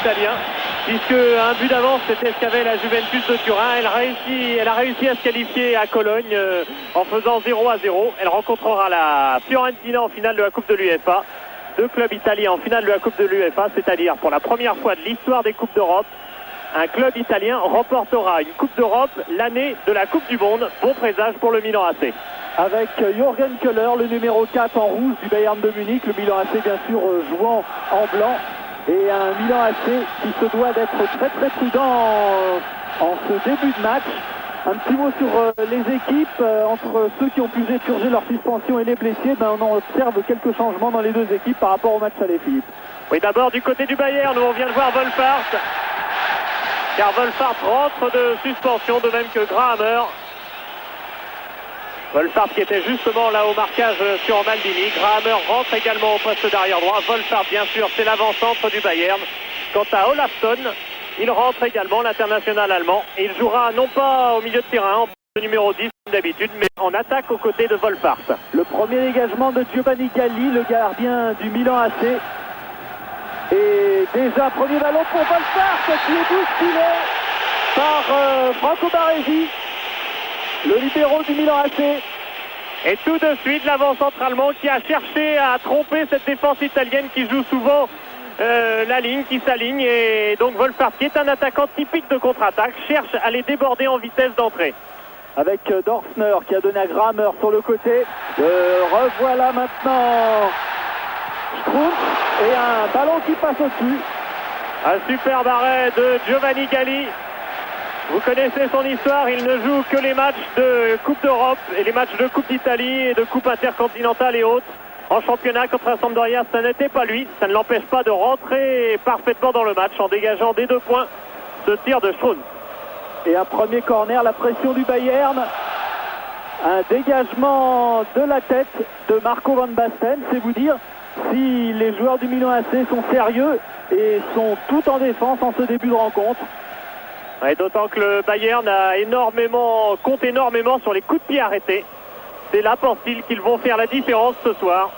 italiens, puisque un but d'avance, c'était ce qu'avait la Juventus de Turin. Elle a réussi à se qualifier à Cologne en faisant 0-0. Elle rencontrera la Fiorentina en finale de la Coupe de l'UEFA. Deux clubs italiens en finale de la Coupe de l'UEFA, c'est-à-dire pour la première fois de l'histoire des Coupes d'Europe, un club italien remportera une Coupe d'Europe l'année de la Coupe du Monde. Bon présage pour le Milan AC. Avec Jürgen Köhler, le numéro 4 en rouge du Bayern de Munich, le Milan AC bien sûr jouant en blanc, et un Milan AC qui se doit d'être très très prudent en ce début de match. Un petit mot sur les équipes, entre ceux qui ont pu purger leur suspension et les blessés, on observe quelques changements dans les deux équipes par rapport au match aller, Philippe. Oui, d'abord du côté du Bayern, où on vient de voir Wolfhard, car Wolfhard rentre de suspension, de même que Grahammer. Wolfhard qui était justement là au marquage sur Maldini. Grahammer rentre également au poste d'arrière droit. Wolfhard, bien sûr, c'est l'avant-centre du Bayern. Quant à Olafsson, il rentre également, l'international allemand. Et il jouera non pas au milieu de terrain, en poste numéro 10 comme d'habitude, mais en attaque aux côtés de Wolfhard. Le premier dégagement de Giovanni Galli, le gardien du Milan AC. Et déjà, premier ballon pour Wolfhard qui est bousculé par Franco Baresi, le libéro du Milan AC. Et tout de suite, l'avant-centre allemand qui a cherché à tromper cette défense italienne qui joue souvent la ligne, qui s'aligne. Et donc Wolfhard, qui est un attaquant typique de contre-attaque, cherche à les déborder en vitesse d'entrée. Avec Dorfner qui a donné à Grahammer sur le côté. Revoilà maintenant Strunz et un ballon qui passe au-dessus. Un super arrêt de Giovanni Galli. Vous connaissez son histoire, il ne joue que les matchs de Coupe d'Europe et les matchs de Coupe d'Italie et de Coupe intercontinentale et autres. En championnat contre la Sampdoria, ça n'était pas lui. Ça ne l'empêche pas de rentrer parfaitement dans le match en dégageant des 2 points ce tir de Strunz. Et un premier corner, la pression du Bayern. Un dégagement de la tête de Marco Van Basten, c'est vous dire si les joueurs du Milan AC sont sérieux et sont tout en défense en ce début de rencontre. Et d'autant que le Bayern compte énormément sur les coups de pied arrêtés. C'est là, pense-t-il, qu'ils vont faire la différence ce soir.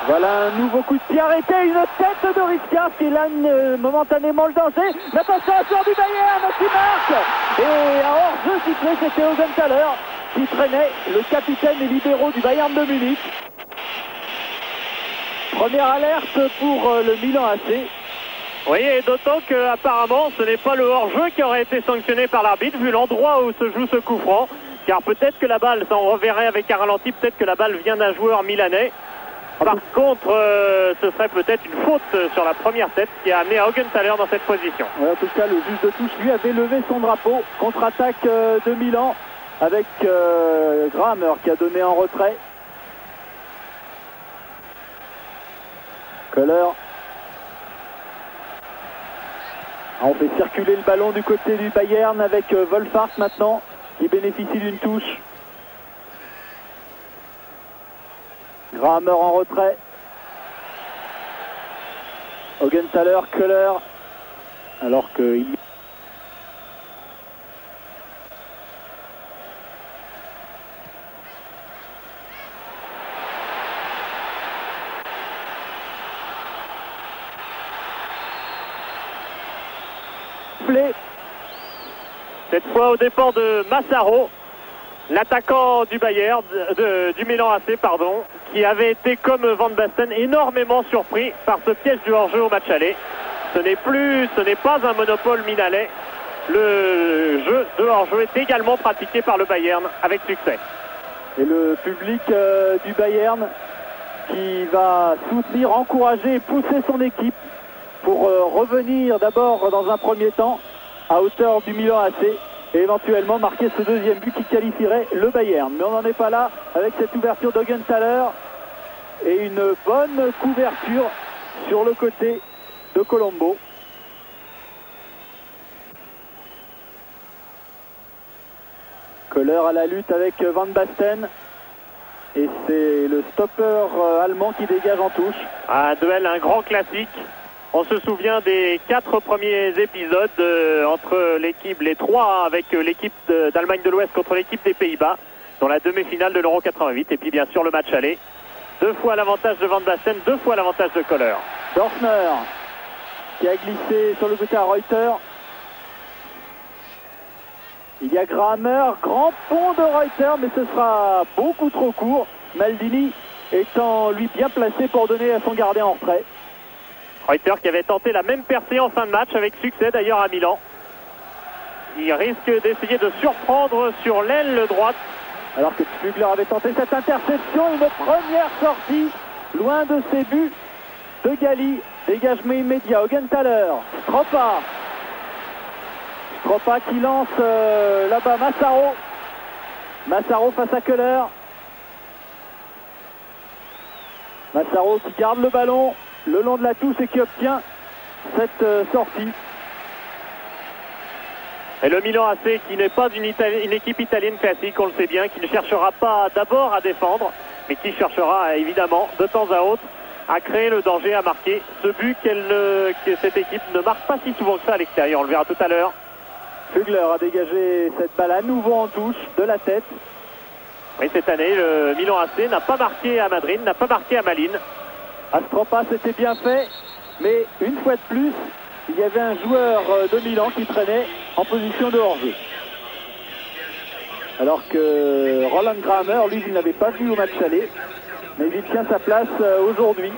Voilà un nouveau coup de pied arrêté, une tête de Riskar qui éloigne momentanément le danger. Attention à joueur du Bayern qui marque. Et à hors-jeu sifflé, c'était Augenthaler qui traînait le capitaine et libéraux du Bayern de Munich. Première alerte pour le Milan AC. Oui, et d'autant qu'apparemment, ce n'est pas le hors-jeu qui aurait été sanctionné par l'arbitre, vu l'endroit où se joue ce coup franc. Car peut-être que la balle, ça on reverrait avec un ralenti, peut-être que la balle vient d'un joueur milanais. Par contre, ce serait peut-être une faute sur la première tête qui a amené à Augenthaler dans cette position. Ouais, en tout cas, le juge de touche, lui, avait levé son drapeau. Contre-attaque de Milan avec Grahammer qui a donné en retrait. Köhler. On fait circuler le ballon du côté du Bayern avec Wolfhard maintenant qui bénéficie d'une touche. Grahammer en retrait. Augenthaler, Köhler. Alors qu'il... Cette fois au départ de Massaro, l'attaquant du Bayern, du Milan AC, pardon, qui avait été comme Van Basten énormément surpris par ce piège du hors-jeu au match aller. Ce n'est pas un monopole milanais. Le jeu de hors-jeu est également pratiqué par le Bayern avec succès. Et le public du Bayern qui va soutenir, encourager et pousser son équipe pour revenir d'abord dans un premier temps à hauteur du Milan AC et éventuellement marquer ce deuxième but qui qualifierait le Bayern. Mais on n'en est pas là avec cette ouverture d'Augenthaler et une bonne couverture sur le côté de Colombo. Köhler à la lutte avec Van Basten et c'est le stopper allemand qui dégage en touche. Un duel, un grand classique. On se souvient des 4 premiers épisodes entre les 3 avec l'équipe d'Allemagne de l'Ouest contre l'équipe des Pays-Bas dans la demi-finale de l'Euro 88 et puis bien sûr le match aller. 2 fois l'avantage de Van Basten, 2 fois l'avantage de Köhler. Dorfner qui a glissé sur le côté à Reuter. Il y a Grahammer, grand pont de Reuter, mais ce sera beaucoup trop court. Maldini étant lui bien placé pour donner à son gardien en retrait. Reuter qui avait tenté la même percée en fin de match avec succès d'ailleurs à Milan. Il risque d'essayer de surprendre sur l'aile droite. Alors que Fugler avait tenté cette interception, une première sortie loin de ses buts de Galli. Dégagement immédiat, Augenthaler, Stroppa qui lance là-bas Massaro face à Köhler. Massaro qui garde le ballon le long de la touche et qui obtient cette sortie. Et le Milan AC qui n'est pas une équipe italienne classique, on le sait bien, qui ne cherchera pas d'abord à défendre, mais qui cherchera évidemment de temps à autre à créer le danger, à marquer ce but que cette équipe ne marque pas si souvent que ça à l'extérieur, on le verra tout à l'heure. Fugler a dégagé cette balle à nouveau en touche de la tête. Oui, cette année, le Milan AC n'a pas marqué à Madrid, n'a pas marqué à Malines. À Stroppa, c'était bien fait, mais une fois de plus, il y avait un joueur de Milan qui traînait en position de hors-jeu. Alors que Roland Grahammer, lui, il n'avait pas vu au match aller, mais il tient sa place aujourd'hui.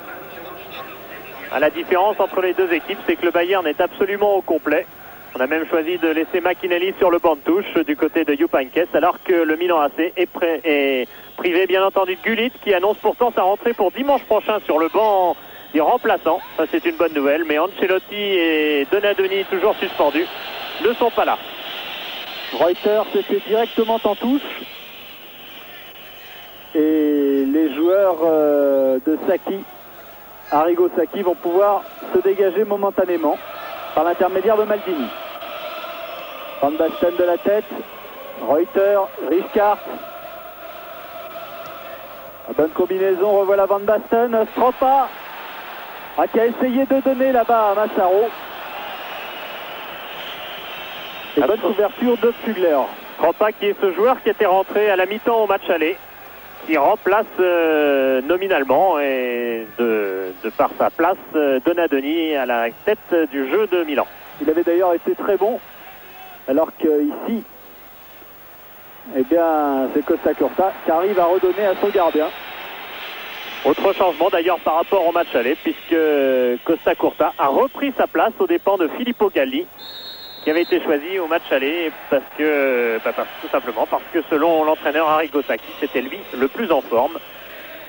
La différence entre les deux équipes, c'est que le Bayern est absolument au complet. On a même choisi de laisser McInally sur le banc de touche du côté de Jupp Heynckes, alors que le Milan AC est privé bien entendu de Gullit, qui annonce pourtant sa rentrée pour dimanche prochain sur le banc des remplaçants. Ça, c'est une bonne nouvelle, mais Ancelotti et Donadoni, toujours suspendus, ne sont pas là. Reuter c'était directement en touche. Et les joueurs de Sacchi, Arrigo Sacchi, vont pouvoir se dégager momentanément par l'intermédiaire de Maldini. Van Basten de la tête, Reuter, Rijkaard. Bonne combinaison, revoilà Van Basten, Stroppa qui a essayé de donner là-bas à Massaro. Et bonne couverture de Fugler. Stroppa qui est ce joueur qui était rentré à la mi-temps au match aller, qui remplace nominalement et de par sa place Donadoni à la tête du jeu de Milan. Il avait d'ailleurs été très bon, alors qu'ici, eh bien, c'est Costa Curta qui arrive à redonner à son gardien. Autre changement d'ailleurs par rapport au match aller, puisque Costa Curta a repris sa place aux dépens de Filippo Galli, qui avait été choisi au match aller tout simplement parce que selon l'entraîneur Arrigo Sacchi, c'était lui le plus en forme.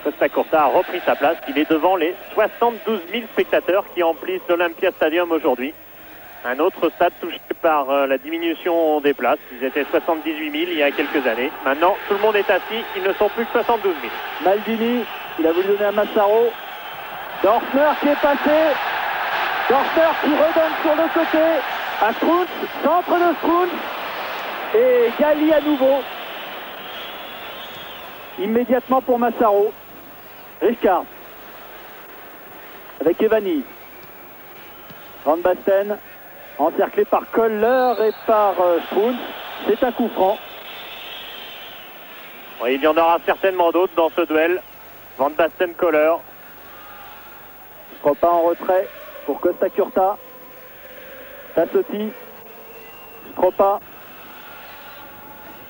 Costa Curta a repris sa place, il est devant les 72 000 spectateurs qui emplissent l'Olympia Stadium aujourd'hui. Un autre stade touché par la diminution des places. Ils étaient 78 000 il y a quelques années. Maintenant, tout le monde est assis, ils ne sont plus que 72 000. Maldini, il a voulu donner à Massaro. Dorfner qui est passé. Dorfner qui redonne sur le côté. À Strunz, centre de Strunz. Et Galli à nouveau. Immédiatement pour Massaro. Rijkaard. Avec Evani. Van Basten. Encerclé par Köhler et par Strunz. C'est un coup franc. Oui, il y en aura certainement d'autres dans ce duel. Van Basten, Köhler. Stroppa en retrait pour Costa Curta. Tassotti. Stroppa.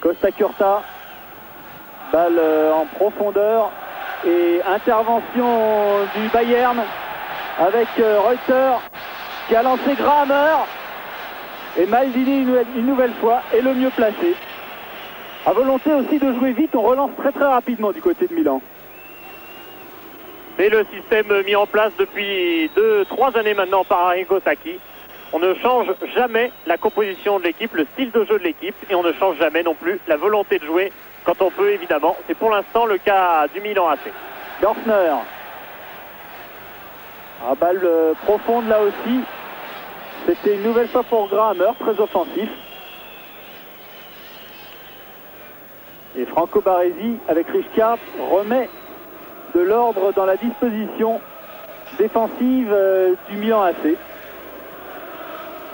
Costa Curta. Balle en profondeur. Et intervention du Bayern avec Reuter qui a lancé Grahammer. Et Maldini une nouvelle fois est le mieux placé. À volonté aussi de jouer vite, on relance très très rapidement du côté de Milan. C'est le système mis en place depuis 2-3 années maintenant par Arrigo Sacchi. On ne change jamais la composition de l'équipe, le style de jeu de l'équipe, et on ne change jamais non plus la volonté de jouer quand on peut, évidemment. C'est pour l'instant le cas du Milan AC. Dorfner. Balle profonde là aussi. C'était une nouvelle fois pour Grahammer, très offensif. Et Franco Baresi, avec Rijkaard, remet de l'ordre dans la disposition défensive du Milan AC.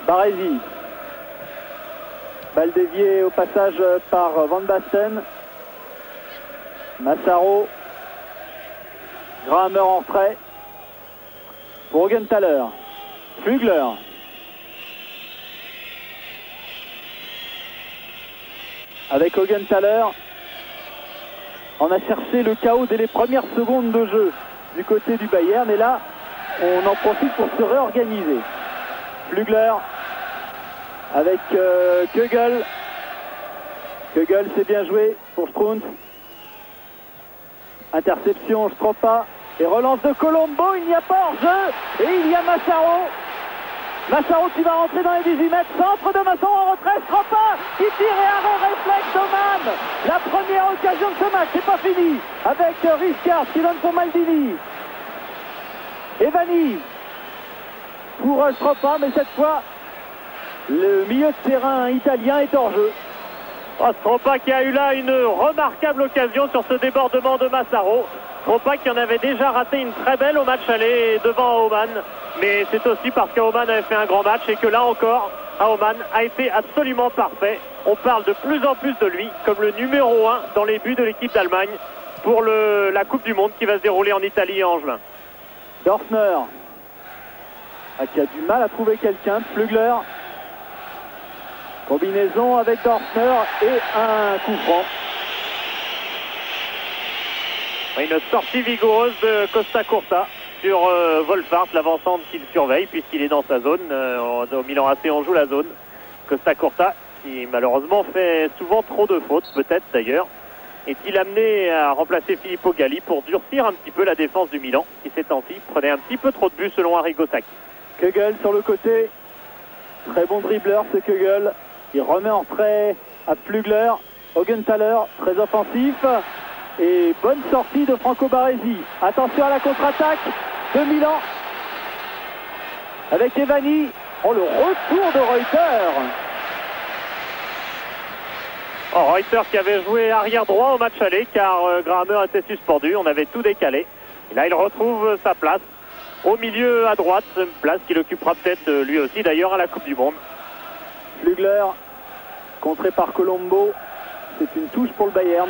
Baresi. Balle déviée au passage par Van Basten. Massaro. Grahammer en retrait. Pour Augenthaler. Flugler. Avec Augenthaler. On a cherché le chaos dès les premières secondes de jeu du côté du Bayern. Et là, on en profite pour se réorganiser. Flugler avec Kugel. Kugel, c'est bien joué pour Strunz. Interception, Stropa. Et relance de Colombo, il n'y a pas hors-jeu. Et il y a Massaro. Massaro qui va rentrer dans les 18 mètres. Centre de Massaro en retrait. Stropa qui tire et arrêt réflexe d'Oman. La première occasion de ce match, c'est pas fini. Avec Riscard qui donne pour Maldini. Evani pour Stropa, mais cette fois, le milieu de terrain italien est hors jeu. Stropa qui a eu là une remarquable occasion sur ce débordement de Massaro. Stropa qui en avait déjà raté une très belle au match aller devant Aumann. Mais c'est aussi parce qu'Aumann avait fait un grand match et que là encore, Aumann a été absolument parfait. On parle de plus en plus de lui comme le numéro 1 dans les buts de l'équipe d'Allemagne pour la Coupe du Monde qui va se dérouler en Italie en juin. Dorfner qui a du mal à trouver quelqu'un. Flugler. Combinaison avec Dorfner et un coup franc. Une sortie vigoureuse de Costa Curta sur Wolfhard, l'avancante qu'il surveille puisqu'il est dans sa zone. Au Milan AC, on joue la zone. Costa Curta, qui malheureusement fait souvent trop de fautes, peut-être d'ailleurs, est-il amené à remplacer Filippo Galli pour durcir un petit peu la défense du Milan, qui ces temps-ci prenait un petit peu trop de buts selon Arrigo Sacchi. Kugel sur le côté. Très bon dribbleur, ce Kugel. Il remet en retrait à Flugler. Augenthaler, très offensif. Et bonne sortie de Franco Baresi. Attention à la contre-attaque de Milan. Avec Evani. Oh, le retour de Reuter. Reuter qui avait joué arrière droit au match aller car Grahammer était suspendu. On avait tout décalé. Et là, il retrouve sa place au milieu à droite. Une place qu'il occupera peut-être lui aussi d'ailleurs à la Coupe du Monde. Flugler, contré par Colombo. C'est une touche pour le Bayern.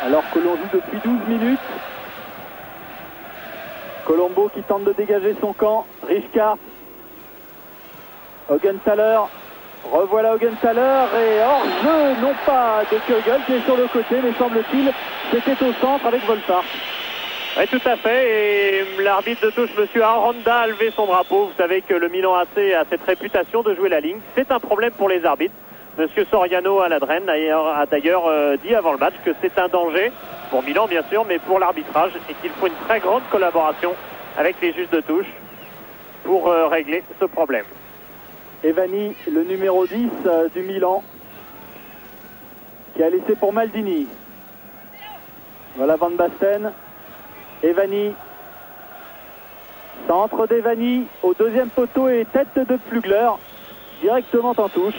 Alors que l'on joue depuis 12 minutes. Colombo qui tente de dégager son camp. Riscard. Augenthaler. Revoilà Augenthaler et hors-jeu, non pas de Kugel qui est sur le côté, mais semble-t-il c'était au centre avec Wolfhard. Oui, tout à fait. Et l'arbitre de touche, M. Aranda, a levé son drapeau. Vous savez que le Milan AC a cette réputation de jouer la ligne. C'est un problème pour les arbitres. M. Soriano à la Dren a d'ailleurs dit avant le match que c'est un danger pour Milan, bien sûr, mais pour l'arbitrage et qu'il faut une très grande collaboration avec les juges de touche pour régler ce problème. Evani, le numéro 10 du Milan, qui a laissé pour Maldini. Voilà Van Basten. Evani. Centre d'Evani au deuxième poteau et tête de Flugler directement en touche.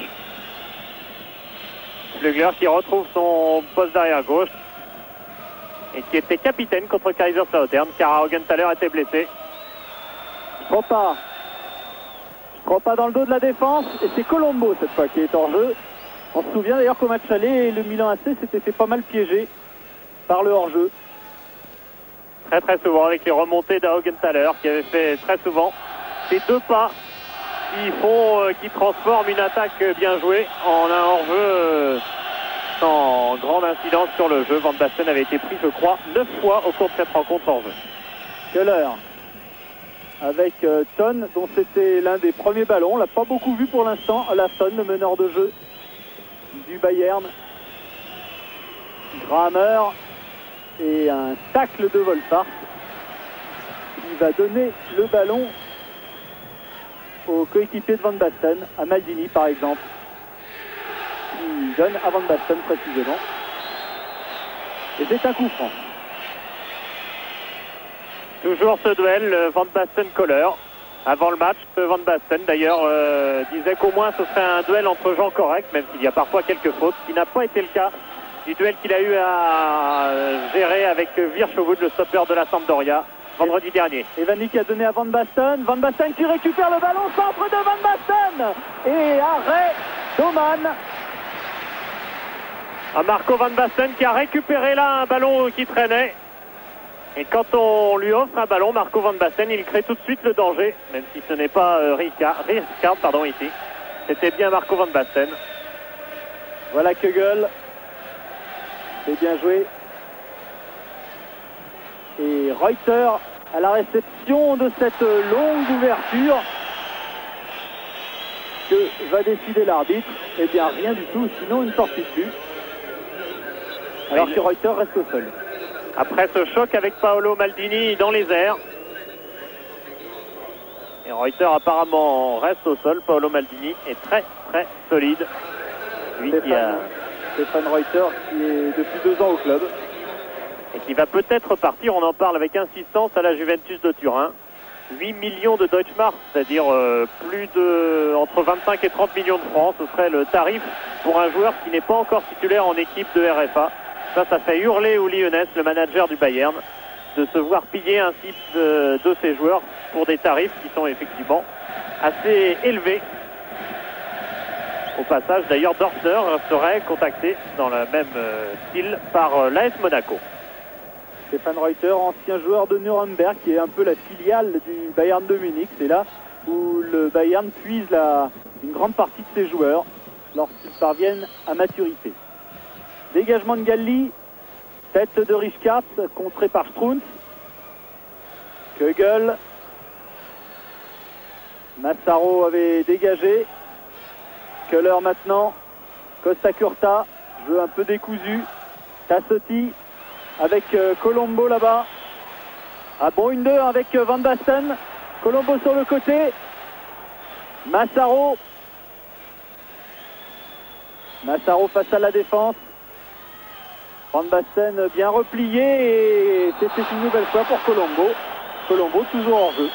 Flugler qui retrouve son poste d'arrière gauche et qui était capitaine contre Kaiserslautern car Augenthaler était blessé. Stropa dans le dos de la défense et c'est Colombo cette fois qui est en jeu. On se souvient d'ailleurs qu'au match aller, le Milan AC s'était fait pas mal piéger par le hors-jeu. Très souvent avec les remontées d'Augenthaler qui avait fait très souvent ces deux pas qui transforment une attaque bien jouée en un hors-jeu sans grande incidence sur le jeu. Van Basten avait été pris, je crois, 9 fois au cours de cette rencontre hors-jeu. Keller avec Ton, dont c'était l'un des premiers ballons. On l'a pas beaucoup vu pour l'instant. Larsson, le meneur de jeu du Bayern. Grahammer et un tacle de Wolfhard qui va donner le ballon au coéquipier de Van Basten, à Maldini par exemple, qui donne à Van Basten précisément. Et c'est un coup franc. Toujours ce duel, Van Basten-Kohler. Avant le match, Van Basten d'ailleurs disait qu'au moins ce serait un duel entre gens corrects, même s'il y a parfois quelques fautes, ce qui n'a pas été le cas du duel qu'il a eu à gérer avec Virchowood, le stopper de la Sampdoria, vendredi dernier. Evani qui a donné à Van Basten. Van Basten qui récupère le ballon, centre de Van Basten et arrêt d'Oman. Marco Van Basten qui a récupéré là un ballon qui traînait Et quand on lui offre un ballon, Marco Van Basten, il crée tout de suite le danger, même si ce n'est pas Ricard, ici. C'était bien Marco Van Basten. Voilà Kegel. C'est bien joué. Et Reuter à la réception de cette longue ouverture. Que va décider l'arbitre? Eh bien rien du tout, sinon une sortie de but. Alors que Reuter reste au sol. Après ce choc avec Paolo Maldini dans les airs. Et Reuter apparemment reste au sol. Paolo Maldini est très très solide. Lui Stéphane Reuter qui est depuis 2 ans au club. Et qui va peut-être partir, on en parle avec insistance, à la Juventus de Turin. 8 millions de Deutschmark, c'est-à-dire entre 25 et 30 millions de francs. Ce serait le tarif pour un joueur qui n'est pas encore titulaire en équipe de RFA. Ça fait hurler Uli Hoeneß, le manager du Bayern, de se voir piller ainsi de ses joueurs pour des tarifs qui sont effectivement assez élevés. Au passage, d'ailleurs, Dortner serait contacté dans le même style par l'AS Monaco. Stéphane Reuter, ancien joueur de Nuremberg, qui est un peu la filiale du Bayern de Munich. C'est là où le Bayern puise une grande partie de ses joueurs lorsqu'ils parviennent à maturité. Dégagement de Galli, tête de Richkart, contré par Strunz. Kegel. Massaro avait dégagé. Köhler maintenant. Costa Curta, jeu un peu décousu. Tassotti avec Colombo là-bas. Ah bon, une 2 avec Van Basten. Colombo sur le côté. Massaro. Massaro face à la défense. Van Basten bien replié et c'était une nouvelle fois pour Colombo. Colombo toujours en jeu.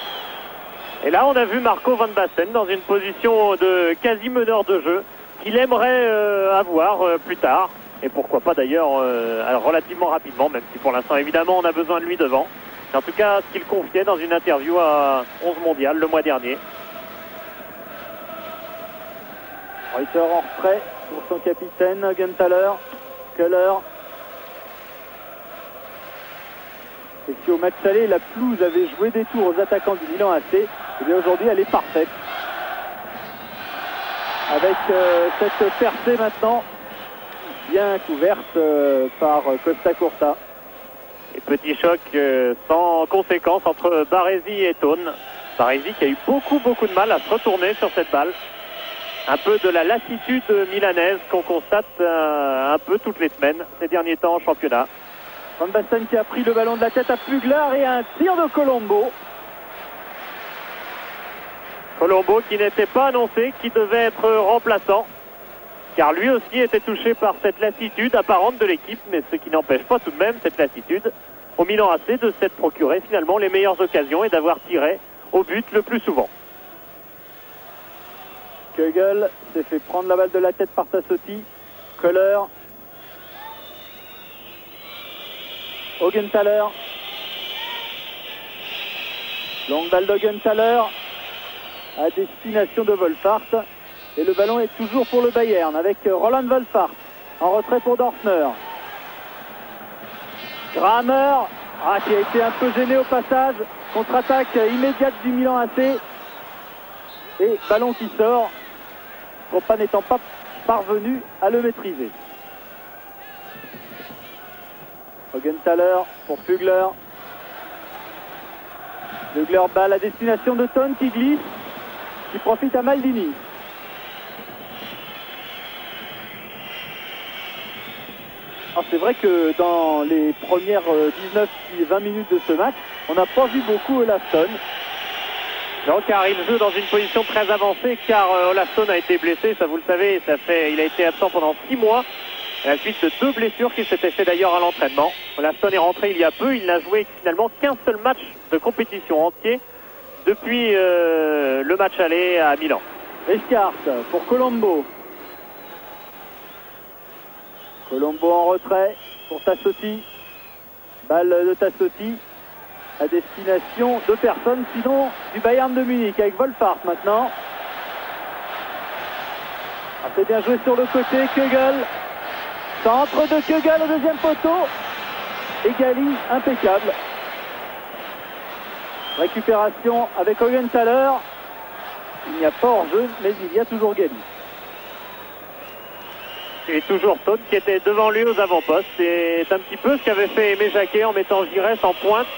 Et là on a vu Marco Van Basten dans une position de quasi meneur de jeu qu'il aimerait avoir plus tard. Et pourquoi pas d'ailleurs relativement rapidement, même si pour l'instant évidemment on a besoin de lui devant. C'est en tout cas ce qu'il confiait dans une interview à 11 mondial le mois dernier. Reuter en retrait pour son capitaine Genthaler. Köhler. Et si au match aller, la pelouse avait joué des tours aux attaquants du Milan AC, et bien aujourd'hui elle est parfaite. Avec cette percée maintenant, bien couverte par Costa Curta. Et petit choc sans conséquence entre Baresi et Tone. Baresi qui a eu beaucoup de mal à se retourner sur cette balle. Un peu de la lassitude milanaise qu'on constate un peu toutes les semaines ces derniers temps en championnat. Van Basten qui a pris le ballon de la tête à Puglar et un tir de Colombo. Colombo qui n'était pas annoncé, qui devait être remplaçant, car lui aussi était touché par cette lassitude apparente de l'équipe, mais ce qui n'empêche pas tout de même cette lassitude au Milan AC de s'être procuré finalement les meilleures occasions et d'avoir tiré au but le plus souvent. Kegel s'est fait prendre la balle de la tête par Tassotti. Köhler. Augenthaler. Longue balle d'Augenthaler à destination de Wolfhard. Et le ballon est toujours pour le Bayern avec Roland Wolfhard en retrait pour Dortner. Kramer qui a été un peu gêné au passage. Contre-attaque immédiate du Milan AC. Et ballon qui sort. Copa n'étant pas parvenu à le maîtriser. Augenthaler pour Pugler. Pugler balle à destination de Tone qui glisse, qui profite à Maldini. Alors c'est vrai que dans les premières 19-20 minutes de ce match, on n'a pas vu beaucoup Olafsson. Non, car il joue dans une position très avancée, car Olafsson a été blessé, ça vous le savez, il a été absent pendant 6 mois, à la suite de 2 blessures qui s'étaient fait d'ailleurs à l'entraînement. Olafsson est rentré il y a peu, il n'a joué finalement qu'un seul match de compétition entier depuis le match aller à Milan. Richkart pour Colombo. Colombo en retrait pour Tassotti. Balle de Tassotti à destination de personnes, sinon du Bayern de Munich avec Wolfhard maintenant. C'est bien joué sur le côté, Kegel. Centre de Kegel au deuxième poteau. Et Galli, impeccable. Récupération avec Augenthaler. Il n'y a pas hors-jeu, mais il y a toujours Gali. Et toujours Todd qui était devant lui aux avant-postes. C'est un petit peu ce qu'avait fait Aimé Jacquet en mettant Giresse en pointe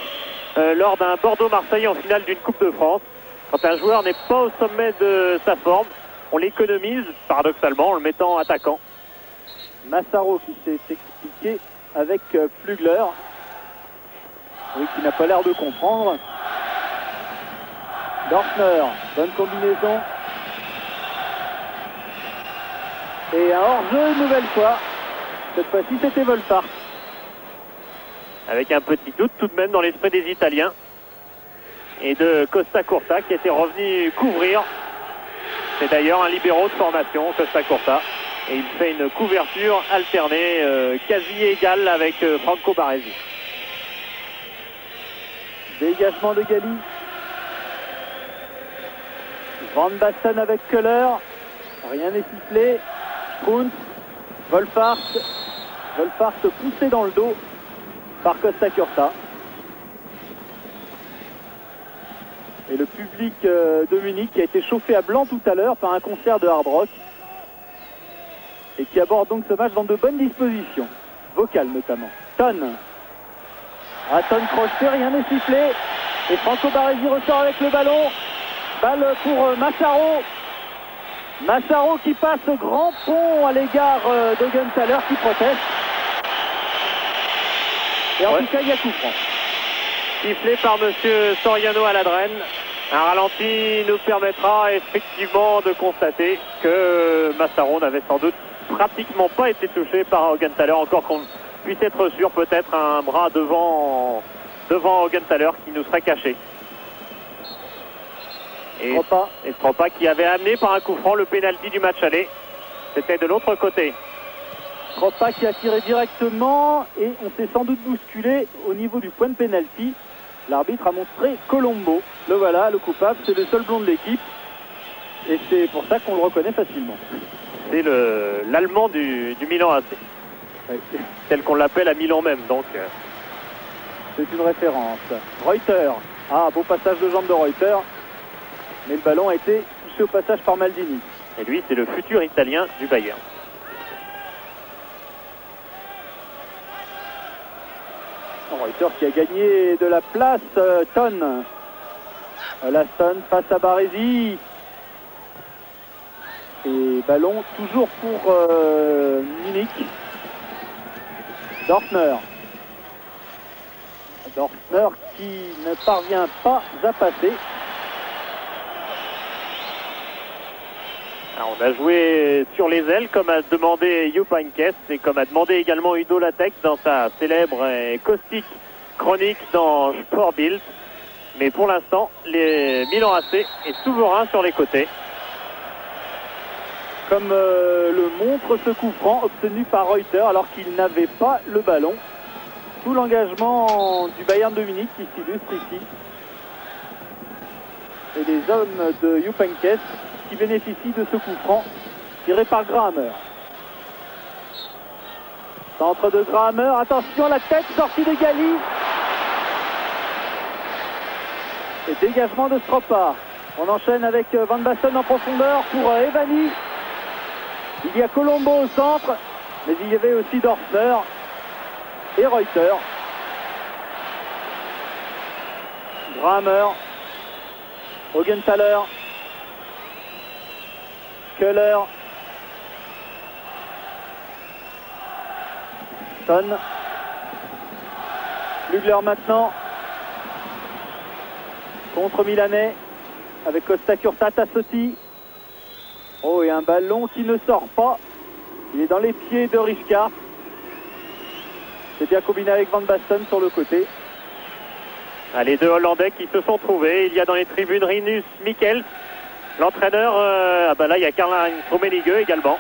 lors d'un Bordeaux-Marseille en finale d'une Coupe de France. Quand un joueur n'est pas au sommet de sa forme, on l'économise paradoxalement en le mettant attaquant. Massaro qui s'est expliqué avec Flugler. Oui, qui n'a pas l'air de comprendre. Dorfner, bonne combinaison. Et un hors-jeu une nouvelle fois. Cette fois-ci, c'était Wolfart. Avec un petit doute tout de même dans l'esprit des Italiens. Et de Costa Curta qui était revenu couvrir. C'est d'ailleurs un libéro de formation, Costa Curta. Et il fait une couverture alternée quasi égale avec Franco Baresi. Dégagement de Gali. Van Basten avec Köhler. Rien n'est sifflé. Strunz. Wolfart. Wolfart poussé dans le dos par Costa Curta. Et le public de Munich qui a été chauffé à blanc tout à l'heure par un concert de hard rock. Et qui aborde donc ce match dans de bonnes dispositions. Vocales notamment. Tonne. À Tonne crocheté, rien n'est sifflé. Et Franco Baresi ressort avec le ballon. Balle pour Massaro. Massaro qui passe grand pont à l'égard d'Augenthaler qui proteste. Et en tout cas, il y a coup franc. Sifflé par monsieur Soriano à la draine. Un ralenti nous permettra effectivement de constater que Massaro n'avait sans doute pratiquement pas été touché par Augenthaler, encore qu'on puisse être sûr, peut-être un bras devant Augenthaler qui nous serait caché. Et Stropa qui avait amené par un coup franc le pénalty du match aller. C'était de l'autre côté. Stropa qui a tiré directement et on s'est sans doute bousculé au niveau du point de pénalty. L'arbitre a montré Colombo. Le voilà, le coupable, c'est le seul blond de l'équipe. Et c'est pour ça qu'on le reconnaît facilement. C'est l'Allemand du Milan AC. Oui. Tel qu'on l'appelle à Milan même, donc. C'est une référence. Reuter. Ah, beau passage de jambe de Reuter. Mais le ballon a été touché au passage par Maldini. Et lui, c'est le futur Italien du Bayern. Reuter qui a gagné de la place. Tonne. La Tonne face à Baresi. Et ballon toujours pour Munich. Dorfner. Dorfner qui ne parvient pas à passer. Alors, on a joué sur les ailes comme a demandé Jupp Heynckes et comme a demandé également Udo Lattek dans sa célèbre et caustique chronique dans Sportbild. Mais pour l'instant, les Milan AC est souverain sur les côtés. Comme le montre ce coup franc obtenu par Reuter alors qu'il n'avait pas le ballon. Tout l'engagement du Bayern de Munich qui s'illustre ici. Et les hommes de Jupp Heynckes qui bénéficient de ce coup franc tiré par Grahammer. Centre de Grahammer, attention la tête, sortie de Gali. Et dégagement de Stropa. On enchaîne avec Van Basten en profondeur pour Evani. Il y a Colombo au centre, mais il y avait aussi Dorfner et Reuter. Grahammer, Augenthaler, Köhler, Tonne, Flugler maintenant, contre Milanais, avec Costa Curta, Tassotti. Oh, et un ballon qui ne sort pas. Il est dans les pieds de Rijkaard. C'est bien combiné avec Van Basten sur le côté. Les deux Hollandais qui se sont trouvés. Il y a dans les tribunes Rinus Michels, l'entraîneur. Là, il y a Karl-Heinz Rummenigge également,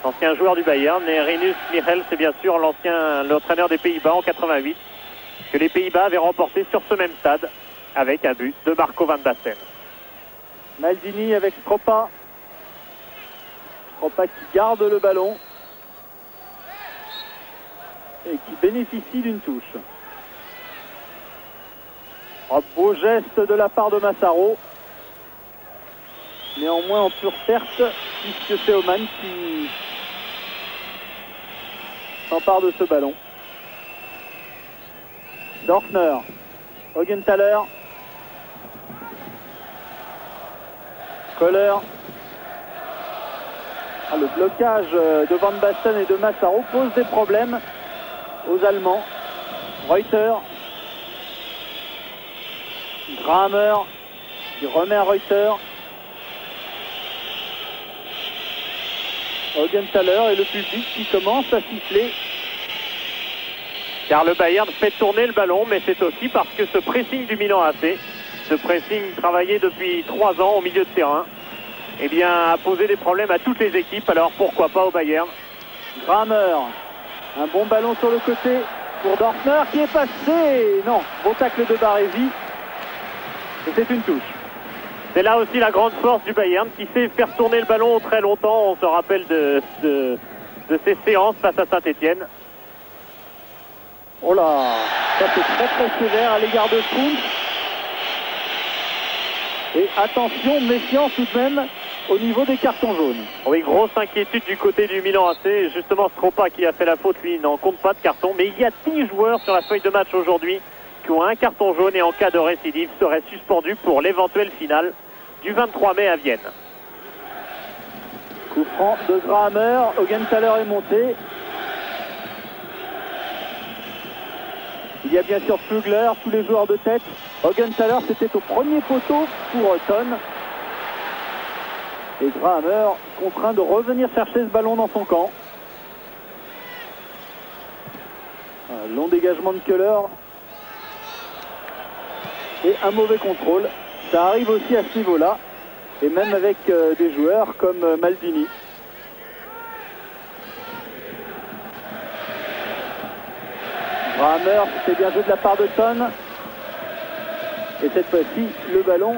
ancien joueur du Bayern. Et Rinus Michels, c'est bien sûr l'entraîneur des Pays-Bas en 88, que les Pays-Bas avaient remporté sur ce même stade avec un but de Marco Van Basten. Maldini avec Stropa. Stropa qui garde le ballon et qui bénéficie d'une touche. Un beau geste de la part de Massaro. Néanmoins en pure perte, puisque c'est Oman qui s'empare de ce ballon. Dorfner, Augenthaler, Kohler. Le blocage de Van Basten et de Massaro pose des problèmes aux Allemands. Reuter, Grahammer qui remet à Reuter. Augenthaler et le public qui commence à siffler. Car le Bayern fait tourner le ballon, mais c'est aussi parce que ce pressing du Milan AC, ce pressing travaillé depuis 3 ans au milieu de terrain, eh bien, a posé des problèmes à toutes les équipes, alors pourquoi pas au Bayern. Grahammer, un bon ballon sur le côté pour Dorfner qui est passé. Non, bon tacle de Baresi. Et c'est une touche. C'est là aussi la grande force du Bayern qui sait faire tourner le ballon très longtemps. On se rappelle de ces séances face à Saint-Etienne. Oh là, ça c'est très très sévère à l'égard de Kuntz. Et attention, méfiance tout de même au niveau des cartons jaunes. Oui, grosse inquiétude du côté du Milan AC. Justement, Stropa qui a fait la faute, lui, n'en compte pas de carton. Mais il y a 10 joueurs sur la feuille de match aujourd'hui qui ont un carton jaune et en cas de récidive seraient suspendus pour l'éventuelle finale du 23 mai à Vienne. Coup franc de Grahammer, Augenthaler est monté. Il y a bien sûr Flugler, tous les joueurs de tête. Augenthaler, c'était au premier poteau pour Ton. Et Grahammer contraint de revenir chercher ce ballon dans son camp. Un long dégagement de Kohler. Et un mauvais contrôle. Ça arrive aussi à ce niveau-là. Et même avec des joueurs comme Maldini. Grahammer, c'était bien joué de la part de Ton. Et cette fois-ci, le ballon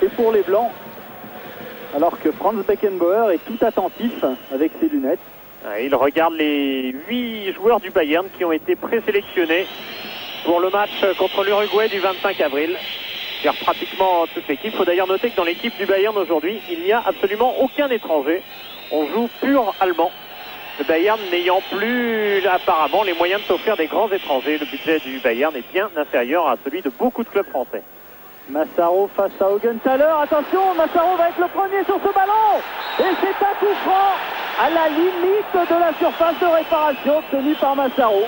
est pour les Blancs. Alors que Franz Beckenbauer est tout attentif avec ses lunettes. Il regarde les 8 joueurs du Bayern qui ont été présélectionnés pour le match contre l'Uruguay du 25 avril. Car pratiquement toute l'équipe. Il faut d'ailleurs noter que dans l'équipe du Bayern aujourd'hui, il n'y a absolument aucun étranger. On joue pur allemand. Le Bayern n'ayant plus apparemment les moyens de s'offrir des grands étrangers. Le budget du Bayern est bien inférieur à celui de beaucoup de clubs français. Massaro face à Augenthaler. Attention, Massaro va être le premier sur ce ballon. Et c'est un coup franc à la limite de la surface de réparation obtenue par Massaro.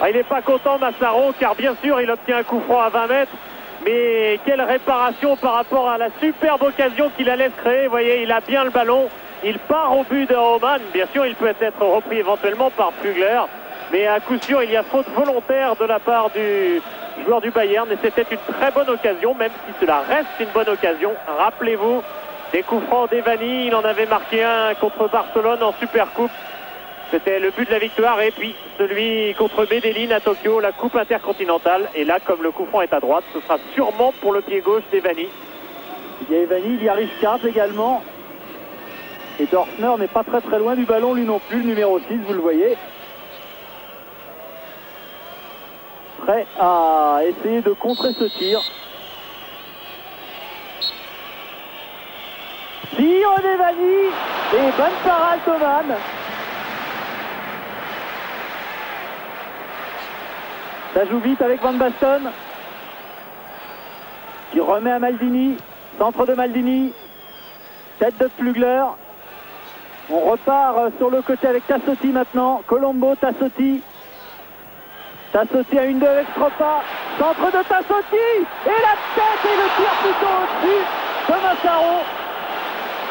Il n'est pas content Massaro car bien sûr il obtient un coup franc à 20 mètres. Mais quelle réparation par rapport à la superbe occasion qu'il allait se créer. Vous voyez, il a bien le ballon. Il part au but de Oman. Bien sûr, il peut être repris éventuellement par Flugler. Mais à coup sûr, il y a faute volontaire de la part du joueur du Bayern. Et c'était une très bonne occasion, même si cela reste une bonne occasion. Rappelez-vous des coups francs d'Evani. Il en avait marqué un contre Barcelone en Supercoupe. C'était le but de la victoire. Et puis celui contre Medellin à Tokyo, la coupe intercontinentale. Et là, comme le coup franc est à droite, ce sera sûrement pour le pied gauche d'Evani. Il y a Evani, il y a Richkart également. Et Dorfner n'est pas très très loin du ballon lui non plus, le numéro 6, vous le voyez. Prêt à essayer de contrer ce tir. Tir d'Evani et bonne parade d'Oman. Ça joue vite avec Van Basten qui remet à Maldini. Centre de Maldini. Tête de Flugler. On repart sur le côté avec Tassotti maintenant. Colombo, Tassotti. Tassotti à 1-2 avec Stropa. Centre de Tassotti. Et la tête et le tir plutôt au-dessus de Massaro.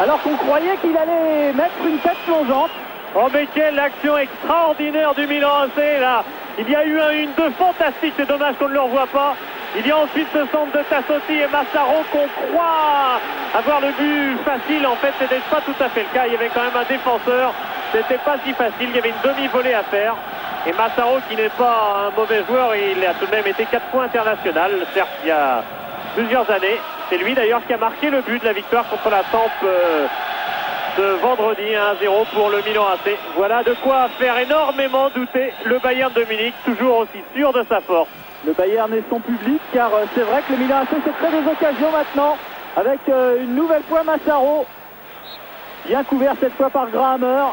Alors qu'on croyait qu'il allait mettre une tête plongeante. Oh mais quelle action extraordinaire du Milan AC là. Il y a eu un 1-2 fantastique. C'est dommage qu'on ne le revoit pas. Il y a ensuite ce centre de Tassotti et Massaro qu'on croit avoir le but facile. En fait, c'était pas tout à fait le cas. Il y avait quand même un défenseur. C'était pas si facile. Il y avait une demi-volée à faire. Et Massaro, qui n'est pas un mauvais joueur, il a tout de même été 4 fois international. Certes, il y a plusieurs années. C'est lui d'ailleurs qui a marqué le but de la victoire contre la Samp ce vendredi, 1-0 pour le Milan AC. Voilà de quoi faire énormément douter le Bayern de Munich, toujours aussi sûr de sa force. le Bayern et son public, car c'est vrai que le Milan AC se crée des occasions maintenant, avec une nouvelle fois Massaro, bien couvert cette fois par Grahammer.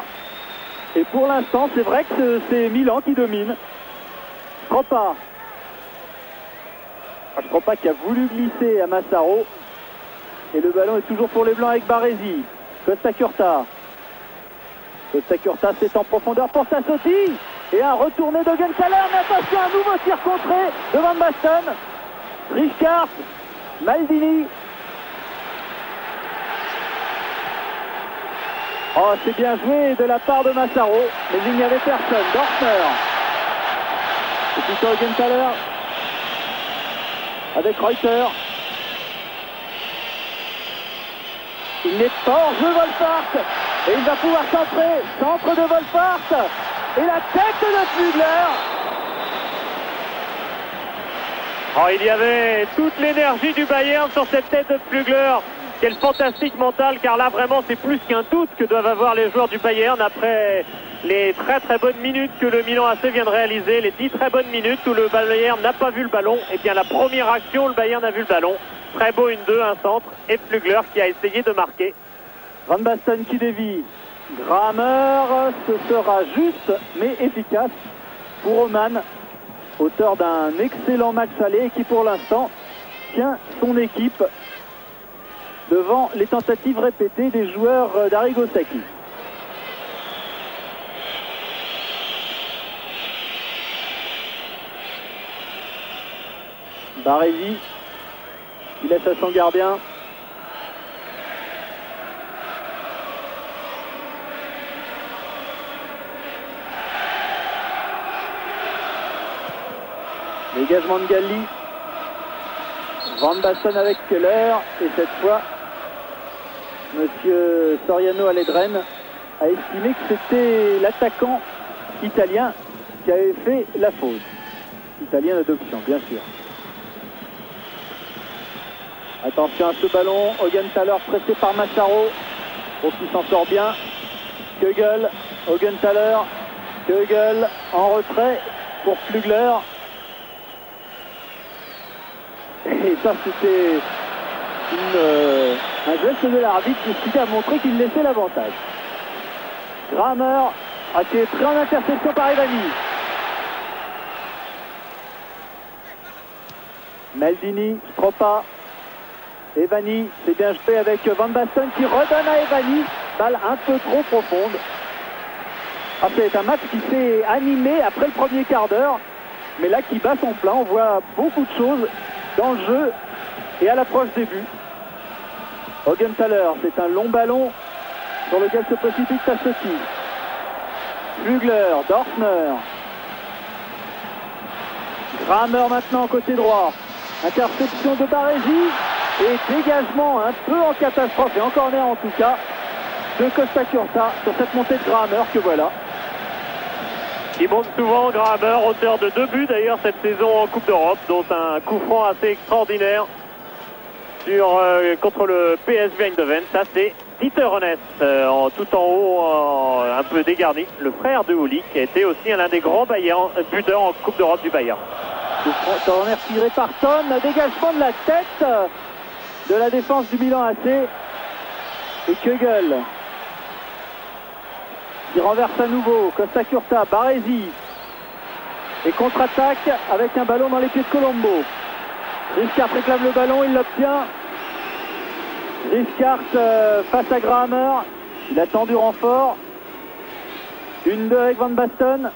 Et pour l'instant, c'est vrai que c'est Milan qui domine. Stropa. Stropa qui a voulu glisser à Massaro. Et le ballon est toujours pour les Blancs avec Baresi. Costa Curta. Costa Curta, c'est en profondeur pour Sassotti. Et un retourné de Genthaler. Mais attention, un nouveau tir contré de Van Basten. Rijkaard. Maldini. Oh, c'est bien joué de la part de Massaro, mais il n'y avait personne. Dorfner. C'est plutôt Genthaler avec Reuter. Il n'est pas hors jeu, Wolfhard. Et il va pouvoir centrer. Centre de Wolfhard. Et la tête de Flügler. Oh, il y avait toute l'énergie du Bayern sur cette tête de Flügler. Quel fantastique mental, car là vraiment c'est plus qu'un doute que doivent avoir les joueurs du Bayern après les très bonnes minutes que le Milan AC vient de réaliser, les 10 très bonnes minutes où le Bayern n'a pas vu le ballon. Et bien la première action, le Bayern a vu le ballon. Très beau, une 2, un centre, et Flügler qui a essayé de marquer. Van Basten qui dévie. Grahammer, ce sera juste mais efficace pour Oman, auteur d'un excellent match aller qui pour l'instant tient son équipe devant les tentatives répétées des joueurs d'Arrigo Sacchi. Baresi qui laisse à son gardien. Dégagement de Galli. Van Basten avec Keller. Et cette fois, Monsieur Soriano Aledren a estimé que c'était l'attaquant italien qui avait fait la faute. Italien d'adoption, bien sûr. Attention à ce ballon. Augenthaler pressé par Massaro. Pour qu'il s'en sort bien. Kögel. Augenthaler. Kögel en retrait pour Flügler. Et ça, c'était un geste de l'arbitre qui a montré qu'il laissait l'avantage. Grahammer a été pris en interception par Evani. Maldini, Stropa, Evani, c'est bien joué avec Van Basten qui redonne à Evani. Balle un peu trop profonde. Ah, c'est un match qui s'est animé après le premier quart d'heure, mais là qui bat son plein. On voit beaucoup de choses dans le jeu et à l'approche des buts. Augenthaler, c'est un long ballon sur lequel se précipite Sassotti. Flügler, Dorfner. Grahammer maintenant côté droit. Interception de Baresi et dégagement un peu en catastrophe et en corner en tout cas de Costa Curta sur cette montée de Grahammer que voilà. Il monte souvent, Grahammer, auteur de 2 buts d'ailleurs cette saison en Coupe d'Europe, dont un coup franc assez extraordinaire contre le PSV Eindhoven. Ça c'est Dieter Rennes, tout en haut, un peu dégarni, le frère de Uli, qui a été aussi l'un des grands buteurs en Coupe d'Europe du Bayern. Corner tiré par Ton, dégagement de la tête de la défense du Milan AC et Kögel qui renverse à nouveau. Costa Curta, Baresi et contre-attaque avec un ballon dans les pieds de Colombo. Rijkaard réclame le ballon, il l'obtient. Rijkaard face à Grahammer, il attend du renfort. 1-2 avec Van Basten.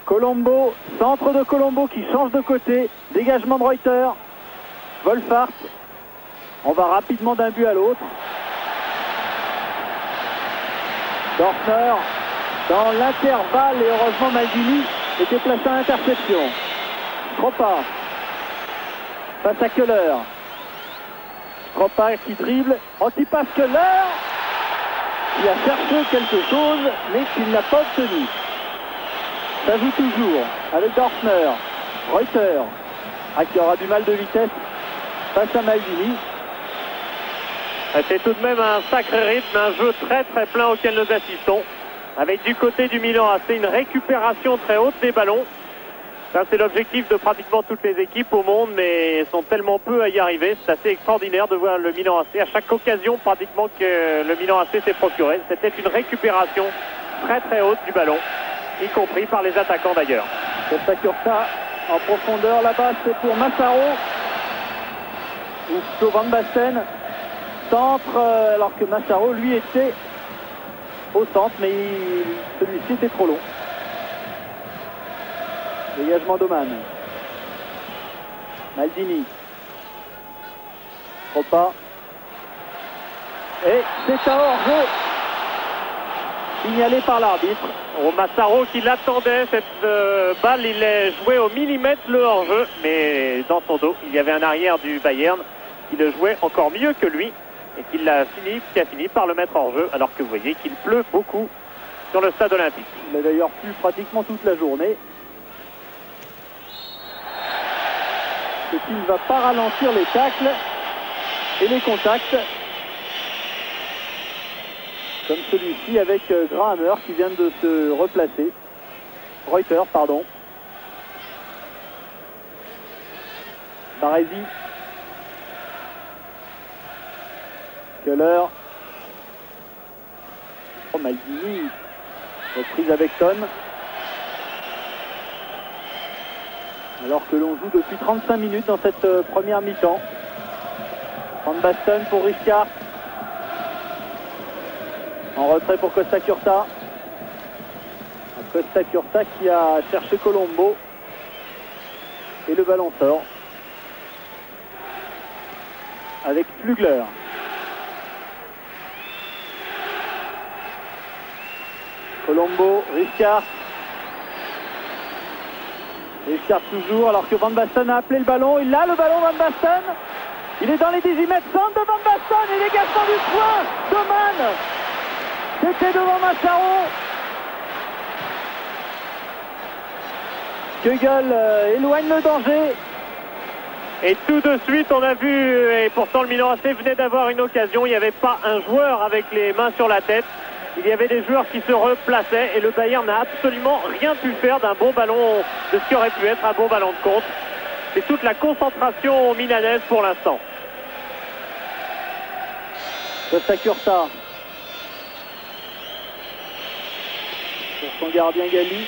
Colombo, centre de Colombo qui change de côté. Dégagement de Reuter. Wolfhard. On va rapidement d'un but à l'autre. Dorfner dans l'intervalle et heureusement Maldini était placé à l'interception. Stropa face à Keller. Stropa qui dribble, anti-passe Keller qui a cherché quelque chose mais qui ne l'a pas obtenu. Ça joue toujours avec Dorfner, Reuter qui aura du mal de vitesse face à Maldini. C'est tout de même un sacré rythme, un jeu très plein auquel nous assistons. Avec du côté du Milan AC une récupération très haute des ballons. Ça, c'est l'objectif de pratiquement toutes les équipes au monde, mais elles sont tellement peu à y arriver. C'est assez extraordinaire de voir le Milan AC à chaque occasion pratiquement que le Milan AC s'est procuré. C'était une récupération très très haute du ballon, y compris par les attaquants d'ailleurs. Costa Curta en profondeur là-bas, c'est pour Massaro. Ou Van Basten. Centre, alors que Massaro lui était au centre, mais celui-ci était trop long. Dégagement d'Oman. Maldini. Tropa. Et c'est un hors-jeu signalé par l'arbitre. Massaro qui l'attendait, cette balle, il est joué au millimètre le hors-jeu, mais dans son dos, il y avait un arrière du Bayern qui le jouait encore mieux que lui et qui a fini par le mettre hors-jeu, alors que vous voyez qu'il pleut beaucoup sur le stade olympique. Il a d'ailleurs plu pratiquement toute la journée. Ce qui ne va pas ralentir les tacles et les contacts. Comme celui-ci avec Grahammer qui vient de se replacer. Reuter, pardon. Baresi. Keller. Oh, Maldini. Reprise avec Ton. Alors que l'on joue depuis 35 minutes dans cette première mi-temps. Van Basten pour Riscard. En retrait pour Costa Curta. Costa Curta qui a cherché Colombo. Et le ballon sort. Avec Flugler. Colombo, Riscard. Riscard toujours, alors que Van Basten a appelé le ballon. Il a le ballon, Van Basten. Il est dans les 18 mètres. Centre de Van Basten et dégagement du point d'Oman. C'était devant Massaro. Kegel éloigne le danger. Et tout de suite, on a vu, et pourtant le Milan AC venait d'avoir une occasion. Il n'y avait pas un joueur avec les mains sur la tête. Il y avait des joueurs qui se replaçaient et le Bayern n'a absolument rien pu faire d'un bon ballon, de ce qui aurait pu être un bon ballon de contre. C'est toute la concentration milanaise pour l'instant. Costa Curta. Pour son gardien Gali.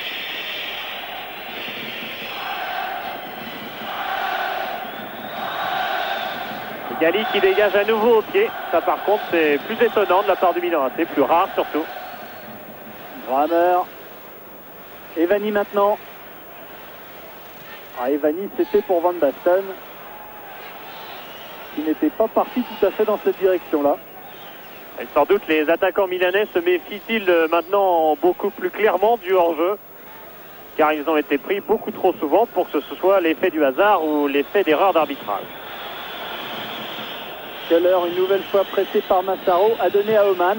Gali qui dégage à nouveau au pied. Ça par contre c'est plus étonnant de la part du Milan AC, plus rare surtout. Grahammer. Evani maintenant. Evani c'était pour Van Basten. Qui n'était pas parti tout à fait dans cette direction-là. Et sans doute les attaquants milanais se méfient-ils maintenant beaucoup plus clairement du hors-jeu. Car ils ont été pris beaucoup trop souvent pour que ce soit l'effet du hasard ou l'effet d'erreur d'arbitrage. Keller, une nouvelle fois pressé par Massaro, a donné à Oman.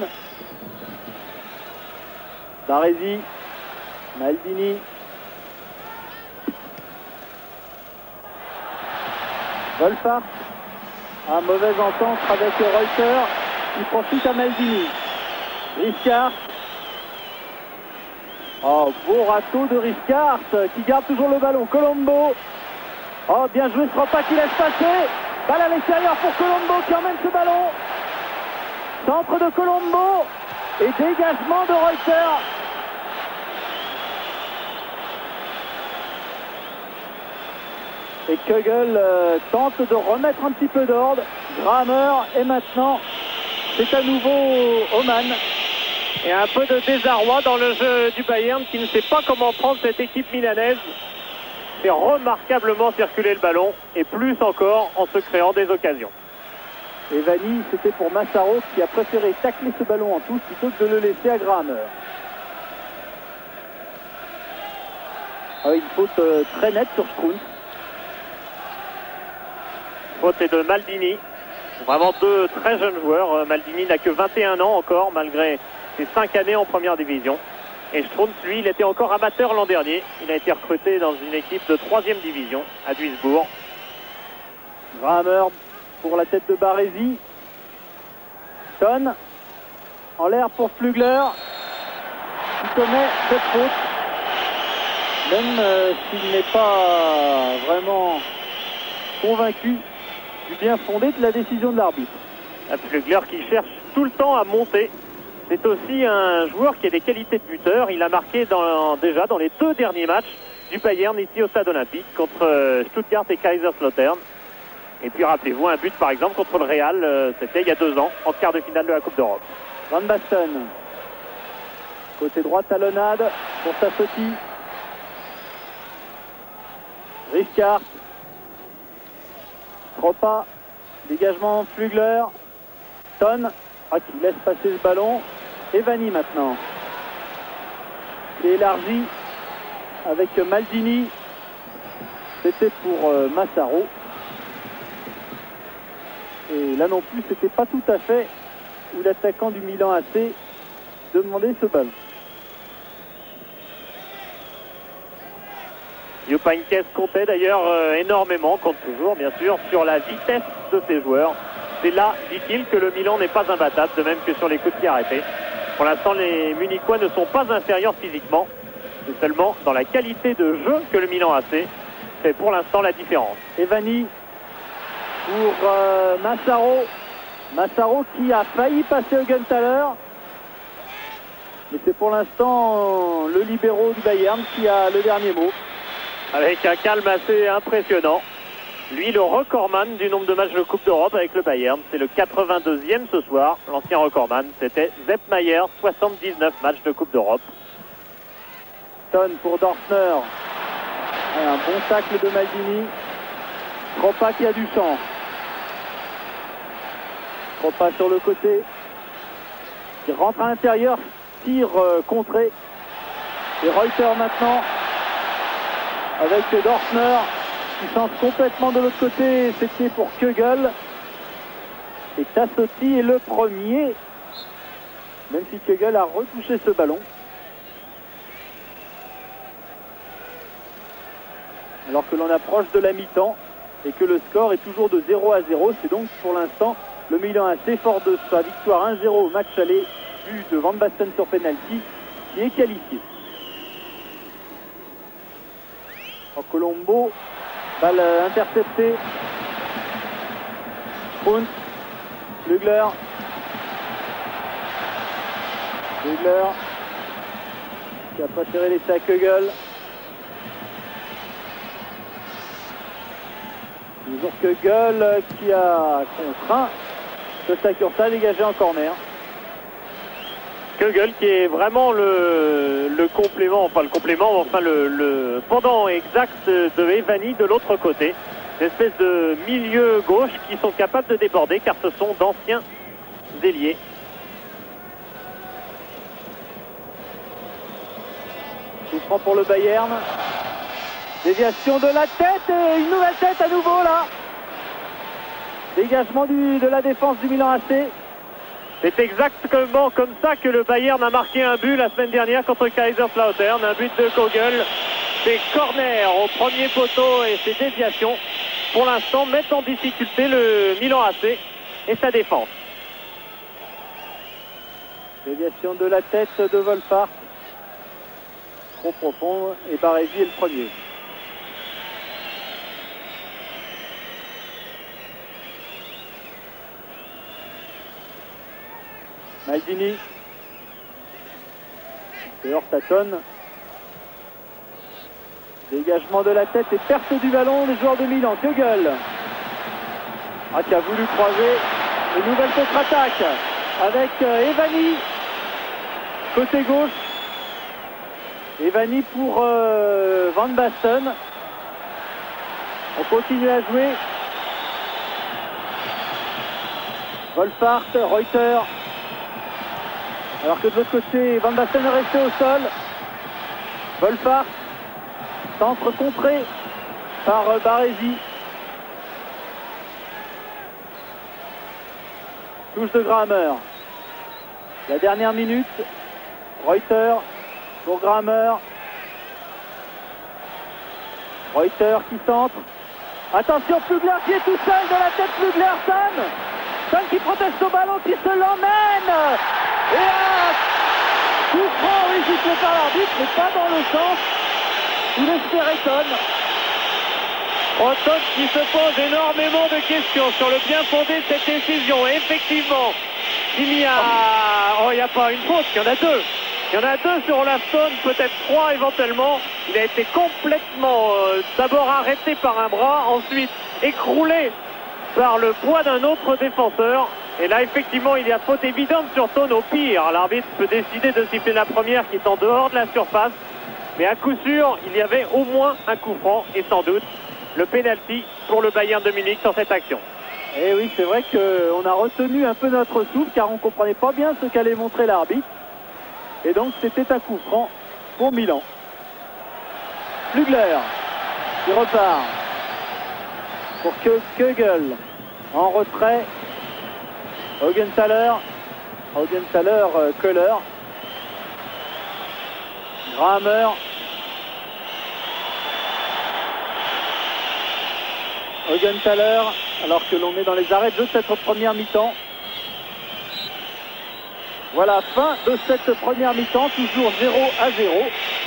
Baresi, Maldini. Wolfart. Un mauvaise entente avec Reuter qui profite à Maldini. Riscard. Oh, beau râteau de Riscard qui garde toujours le ballon. Colombo. Oh, bien joué Stropa qui laisse passer. Balle à l'extérieur pour Colombo qui emmène ce ballon. Centre de Colombo et dégagement de Reuter. Et Kegel tente de remettre un petit peu d'ordre. Grahammer et maintenant c'est à nouveau Oman. Et un peu de désarroi dans le jeu du Bayern qui ne sait pas comment prendre cette équipe milanaise. Fait remarquablement circuler le ballon et plus encore en se créant des occasions. Evani, c'était pour Massaro qui a préféré tacler ce ballon en touche plutôt que de le laisser à Grahammer. Une faute très nette sur Strunz. Faute est de Maldini. Vraiment deux très jeunes joueurs. Maldini n'a que 21 ans encore malgré ses 5 années en première division. Et Strunz, lui, il était encore amateur l'an dernier. Il a été recruté dans une équipe de 3e division à Duisbourg. Grahammer pour la tête de Baresi. Ton en l'air pour Flugler qui commet cette faute. même s'il n'est pas vraiment convaincu du bien fondé de la décision de l'arbitre. Flugler qui cherche tout le temps à monter. C'est aussi un joueur qui a des qualités de buteur. Il a marqué déjà dans les 2 derniers matchs du Bayern ici au Stade Olympique contre Stuttgart et Kaiserslautern. Et puis rappelez-vous un but par exemple contre le Real, c'était il y a 2 ans en quart de finale de la Coupe d'Europe. Van Basten, côté droit, talonnade pour Sassotti. Richard, Tropa, dégagement Flugler, Ton, qui laisse passer le ballon. Evani maintenant, qui est élargi avec Maldini. C'était pour Massaro. Et là non plus, c'était pas tout à fait où l'attaquant du Milan AC demandait ce ballon. Jupp Heynckes comptait d'ailleurs énormément, compte toujours bien sûr, sur la vitesse de ses joueurs. C'est là, dit-il, que le Milan n'est pas imbattable, de même que sur les coups de pied arrêtés. Pour l'instant, les Munichois ne sont pas inférieurs physiquement. C'est seulement dans la qualité de jeu que le Milan AC fait pour l'instant la différence. Evani pour Massaro. Massaro qui a failli passer Augenthaler. Mais c'est pour l'instant le libéro du Bayern qui a le dernier mot. Avec un calme assez impressionnant. Lui, le recordman du nombre de matchs de Coupe d'Europe avec le Bayern. C'est le 82e ce soir. L'ancien recordman, c'était Sepp Maier, 79 matchs de Coupe d'Europe. Ton pour Dorfner. Et un bon tacle de Maldini. Tropa qui a du champ. Tropa sur le côté. Qui rentre à l'intérieur. Tir contré. Et Reuter maintenant. Avec Dorfner. Qui change complètement de l'autre côté. C'était pour Kugel. Et Tassotti est le premier. Même si Kugel a retouché ce ballon. Alors que l'on approche de la mi-temps et que le score est toujours de 0-0. C'est donc pour l'instant le Milan assez fort de sa victoire 1-0 au match aller, but de Van Basten sur penalty, qui est qualifié. En Colombo, balle interceptée. Bruns, Flugler. Flugler qui a préféré laisser à Kugel. Toujours Kugel qui a contraint Costa-Curta dégagé en corner. Kugel qui est vraiment le complément, le pendant exact de Evani de l'autre côté. Une espèce de milieu gauche qui sont capables de déborder car ce sont d'anciens ailiers. Coup franc pour le Bayern. Déviation de la tête et une nouvelle tête à nouveau là. Dégagement de la défense du Milan AC. C'est exactement comme ça que le Bayern a marqué un but la semaine dernière contre Kaiserslautern. Un but de Kugel. Ses corners au premier poteau et ses déviations, pour l'instant, mettent en difficulté le Milan AC et sa défense. Déviation de la tête de Wolfart. Trop profond et Baresi est le premier. Maldini. Dehors Taton. Dégagement de la tête et perte du ballon des joueurs de Milan. Kugel. Qui a voulu croiser. Une nouvelle contre-attaque avec Evani. Côté gauche. Evani pour Van Basten. On continue à jouer. Wolfart, Reuter. Alors que de l'autre côté, Van Basten est resté au sol. Wolfart. Centre contré par Baresi. Touche de Grammer. La dernière minute. Reuter pour Grammer. Reuter qui centre. Attention, Flugler qui est tout seul de la tête. Flugler, Son qui proteste au ballon, qui se l'emmène. Et un coup franc, oui, sifflé par l'arbitre, mais pas dans le sens. Il espérait Ton. Ton qui se pose énormément de questions sur le bien fondé de cette décision. Et effectivement, il n'y a... Oh, il n'y a pas une faute, il y en a deux. Il y en a deux sur Olaf Ton, peut-être trois éventuellement. Il a été complètement d'abord arrêté par un bras, ensuite écroulé par le poids d'un autre défenseur. Et là, effectivement, il y a faute évidente sur Ton. Au pire, l'arbitre peut décider de siffler la première qui est en dehors de la surface. Mais à coup sûr, il y avait au moins un coup franc et sans doute le pénalty pour le Bayern de Munich sur cette action. Et oui, c'est vrai qu'on a retenu un peu notre souffle car on ne comprenait pas bien ce qu'allait montrer l'arbitre. Et donc c'était un coup franc pour Milan. Flugler qui repart pour Kögel en retrait. Augenthaler, Köhler, Grammer, Augenthaler, alors que l'on est dans les arrêts de cette première mi-temps. Voilà, fin de cette première mi-temps, toujours 0-0.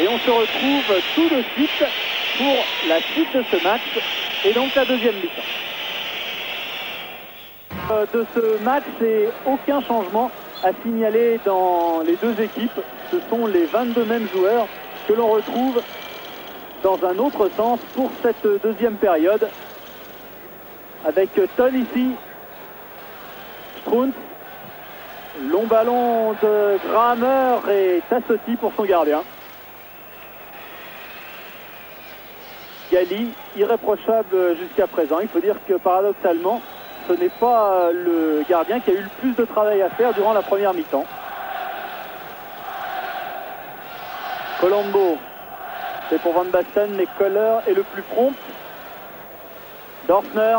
Et on se retrouve tout de suite pour la suite de ce match et donc la deuxième mi-temps. De ce match, c'est aucun changement à signaler dans les deux équipes. Ce sont les 22 mêmes joueurs que l'on retrouve dans un autre sens pour cette deuxième période. Avec Ton ici, Strunz, long ballon de Grammer et Tassotti pour son gardien. Gali, irréprochable jusqu'à présent. Il faut dire que paradoxalement, ce n'est pas le gardien qui a eu le plus de travail à faire durant la première mi-temps. Colombo, c'est pour Van Basten, mais Köhler est le plus prompt. Dorfner,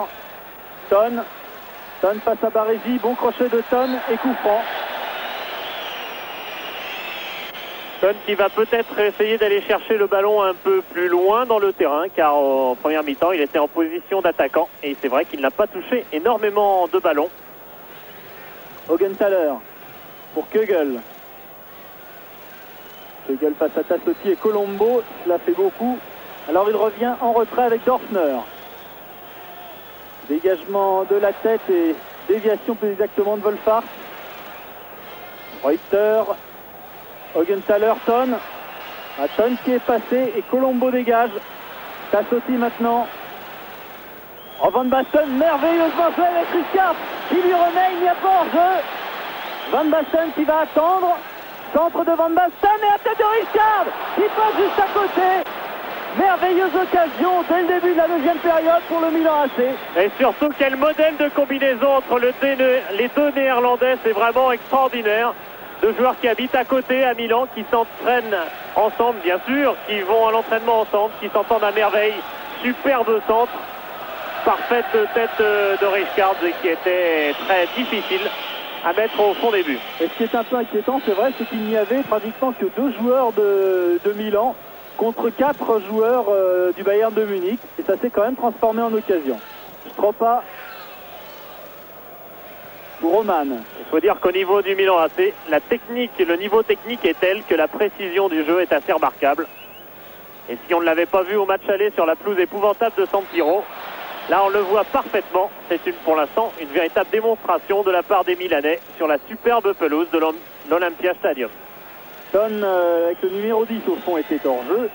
Ton face à Baresi, bon crochet de Ton et coup franc. Ton qui va peut-être essayer d'aller chercher le ballon un peu plus loin dans le terrain, car en première mi-temps il était en position d'attaquant et c'est vrai qu'il n'a pas touché énormément de ballons. Augenthaler pour Kögel. Kögel face à Tassotti et Colombo, cela fait beaucoup. Alors il revient en retrait avec Dorfner. Dégagement de la tête et déviation plus exactement de Wolfhard. Reuter, Augenthaler, Ton. Ton qui est passé et Colombo dégage. Tassotti maintenant. Oh, Van Basten, merveilleusement fait avec Richard qui lui remet, il n'y a pas hors-jeu. Van Basten qui va attendre. Centre de Van Basten et à tête de Richard qui passe juste à côté. Merveilleuse occasion dès le début de la deuxième période pour le Milan AC. Et surtout quel modèle de combinaison entre les deux Néerlandais, c'est vraiment extraordinaire. Deux joueurs qui habitent à côté à Milan, qui s'entraînent ensemble bien sûr, qui vont à l'entraînement ensemble, qui s'entendent à merveille. Superbe centre, parfaite tête de Richard qui était très difficile à mettre au fond des buts. Et ce qui est un peu inquiétant, c'est vrai, c'est qu'il n'y avait pratiquement que 2 joueurs de Milan contre 4 joueurs du Bayern de Munich. Et ça s'est quand même transformé en occasion. Stropa pour Roman. Il faut dire qu'au niveau du Milan AC, la technique, le niveau technique est tel que la précision du jeu est assez remarquable. Et si on ne l'avait pas vu au match aller sur la pelouse épouvantable de San Siro, là on le voit parfaitement. C'est pour l'instant une véritable démonstration de la part des Milanais sur la superbe pelouse de l'Olympia Stadium. Ton avec le numéro 10 au fond était hors jeu,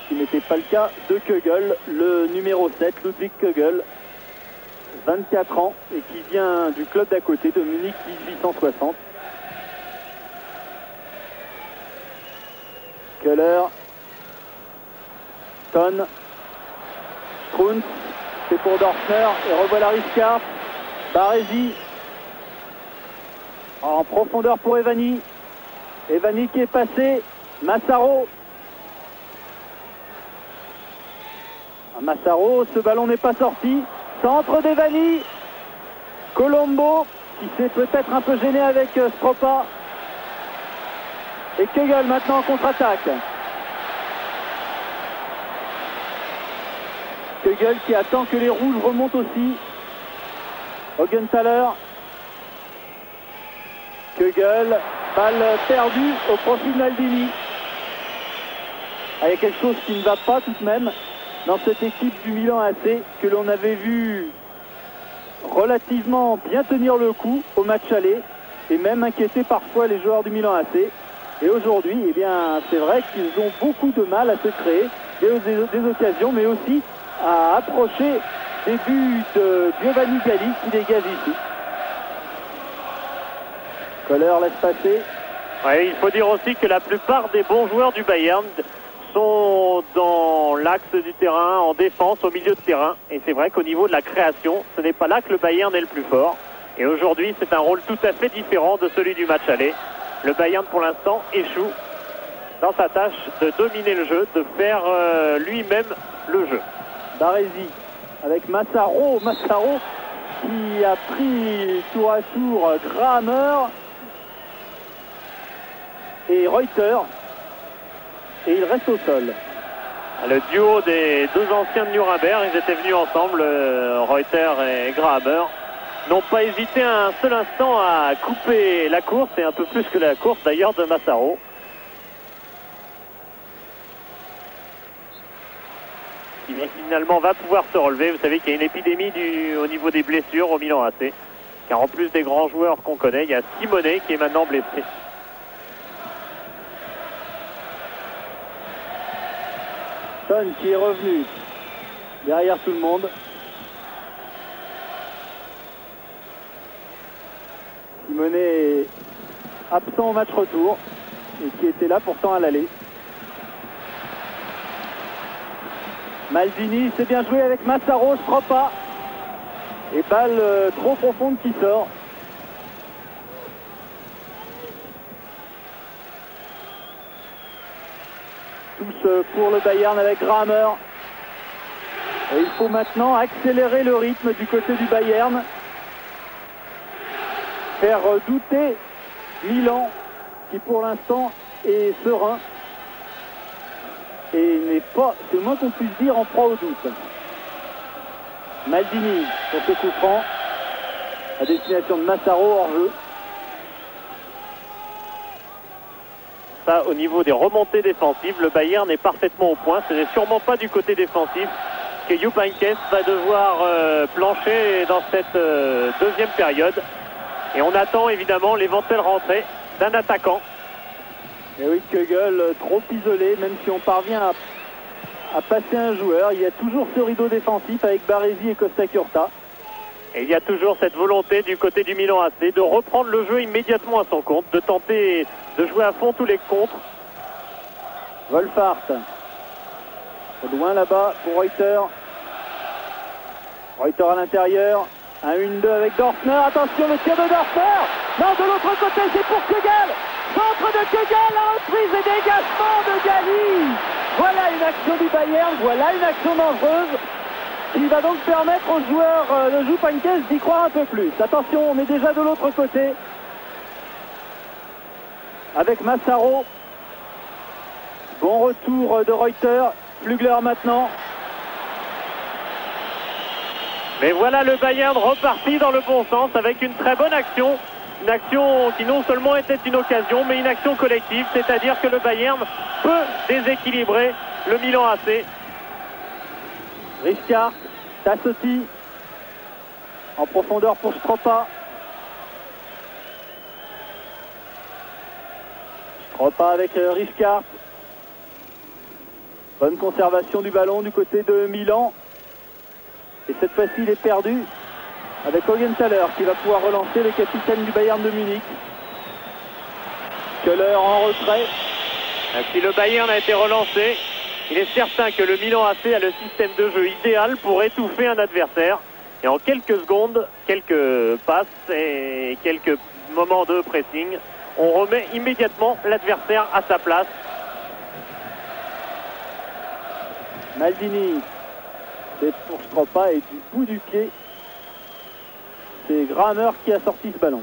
ce qui n'était pas le cas de Kögel, le numéro 7, Ludwig Kögel, 24 ans et qui vient du club d'à côté de Munich 1860. Köhler, Ton, Strunz, c'est pour Dorfner et revoilà Riscard, Baresi en profondeur pour Evani. Evani qui est passé, Massaro. Massaro, ce ballon n'est pas sorti. Centre d'Evani. Colombo qui s'est peut-être un peu gêné avec Stropa. Et Kögel maintenant en contre-attaque. Kögel qui attend que les rouges remontent aussi. Augenthaler. Kögel, balle perdue au profit de Maldini. il y a quelque chose qui ne va pas tout de même dans cette équipe du Milan AC que l'on avait vu relativement bien tenir le coup au match aller et même inquiéter parfois les joueurs du Milan AC. Et aujourd'hui, eh bien, c'est vrai qu'ils ont beaucoup de mal à se créer des occasions, mais aussi à approcher des buts de Giovanni Galli qui dégage ici. Kohler laisse passer. Ouais, il faut dire aussi que la plupart des bons joueurs du Bayern sont dans l'axe du terrain, en défense, au milieu de terrain. Et c'est vrai qu'au niveau de la création, ce n'est pas là que le Bayern est le plus fort. Et aujourd'hui, c'est un rôle tout à fait différent de celui du match aller. Le Bayern, pour l'instant, échoue dans sa tâche de dominer le jeu, de faire lui-même le jeu. Baresi avec Massaro. Massaro qui a pris tour à tour Kramer et Reuter. Et il reste au sol. Le duo des deux anciens de Nuremberg, ils étaient venus ensemble, Reuter et Grahamer, n'ont pas hésité un seul instant à couper la course, et un peu plus que la course d'ailleurs de Massaro. Qui finalement va pouvoir se relever. Vous savez qu'il y a une épidémie au niveau des blessures au Milan AC. Car en plus des grands joueurs qu'on connaît, il y a Simonet qui est maintenant blessé. Son qui est revenu derrière tout le monde. Simonet est absent au match retour et qui était là pourtant à l'aller. Maldini, c'est bien joué avec Massaro, Stropa. Et balle trop profonde qui sort. Tous pour le Bayern avec Kramer. Et il faut maintenant accélérer le rythme du côté du Bayern. Faire douter Milan, qui pour l'instant est serein. Et n'est pas, c'est le moins qu'on puisse dire, en proie au doute. Maldini pour ce coup franc à destination de Massaro hors jeu. Ça, au niveau des remontées défensives, le Bayern est parfaitement au point. Ce n'est sûrement pas du côté défensif que Jupp Heynckes va devoir plancher dans cette deuxième période. Et on attend évidemment l'éventuelle rentrée d'un attaquant. Et oui, Kugel trop isolé, même si on parvient à passer un joueur. Il y a toujours ce rideau défensif avec Baresi et Costa Curta. Et il y a toujours cette volonté du côté du Milan AC de reprendre le jeu immédiatement à son compte, de tenter de jouer à fond tous les contres. Wolfhard. Loin là-bas pour Reuter. Reuter à l'intérieur. 1-1-2 avec Dorfner. Attention, le tir de Dorfner. Non, de l'autre côté, c'est pour Kugel. Centre de Kugel, la reprise et dégagement de Galli. Voilà une action du Bayern, voilà une action dangereuse qui va donc permettre aux joueurs de Jupp Heynckes d'y croire un peu plus. Attention, on est déjà de l'autre côté avec Massaro. Bon retour de Reuter. Flugler maintenant. Mais voilà le Bayern reparti dans le bon sens avec une très bonne action. Une action qui non seulement était une occasion, mais une action collective. C'est-à-dire que le Bayern peut déséquilibrer le Milan AC. Richard, Tassotti. En profondeur pour Stropa. Stropa avec Richard. Bonne conservation du ballon du côté de Milan. Et cette fois-ci, il est perdu avec Augenthaler qui va pouvoir relancer, le capitaine du Bayern de Munich. Köhler en retrait. Si le Bayern a été relancé, il est certain que le Milan AC a le système de jeu idéal pour étouffer un adversaire. Et en quelques secondes, quelques passes et quelques moments de pressing, on remet immédiatement l'adversaire à sa place. Maldini, c'est pour Stropa et du bout du pied, c'est Kramer qui a sorti ce ballon.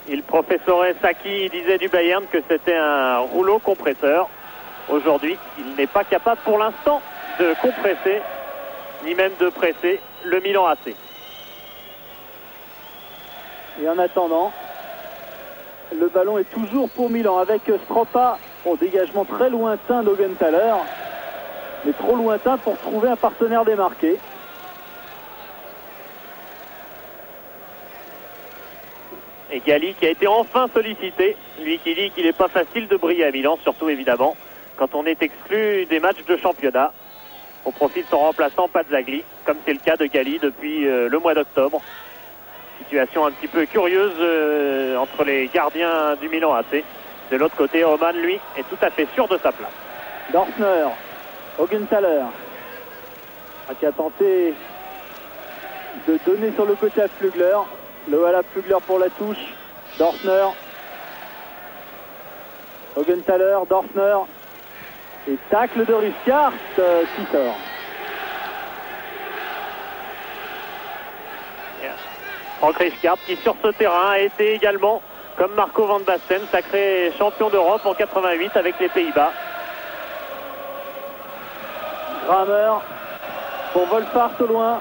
Il professorait Saki disait du Bayern que c'était un rouleau compresseur. Aujourd'hui, il n'est pas capable pour l'instant de compresser, ni même de presser le Milan AC. Et en attendant, le ballon est toujours pour Milan avec Stropa. Bon, dégagement très lointain d'Augenthaler, mais trop lointain pour trouver un partenaire démarqué. Et Galli qui a été enfin sollicité, lui qui dit qu'il n'est pas facile de briller à Milan, surtout évidemment quand on est exclu des matchs de championnat au profit de son remplaçant Pazzagli, comme c'est le cas de Galli depuis le mois d'octobre. Situation un petit peu curieuse entre les gardiens du Milan AC. De l'autre côté, Oman, lui, est tout à fait sûr de sa place. Dorfner, Augenthaler, qui a tenté de donner sur le côté à Flugler. Le voilà Flugler pour la touche. Dorfner, Augenthaler, Dorfner. Et tacle de Riscart qui sort. Frank Rijkaard qui sur ce terrain a été également, comme Marco van Basten, sacré champion d'Europe en 88 avec les Pays-Bas. Kramer pour Wolfhard au loin.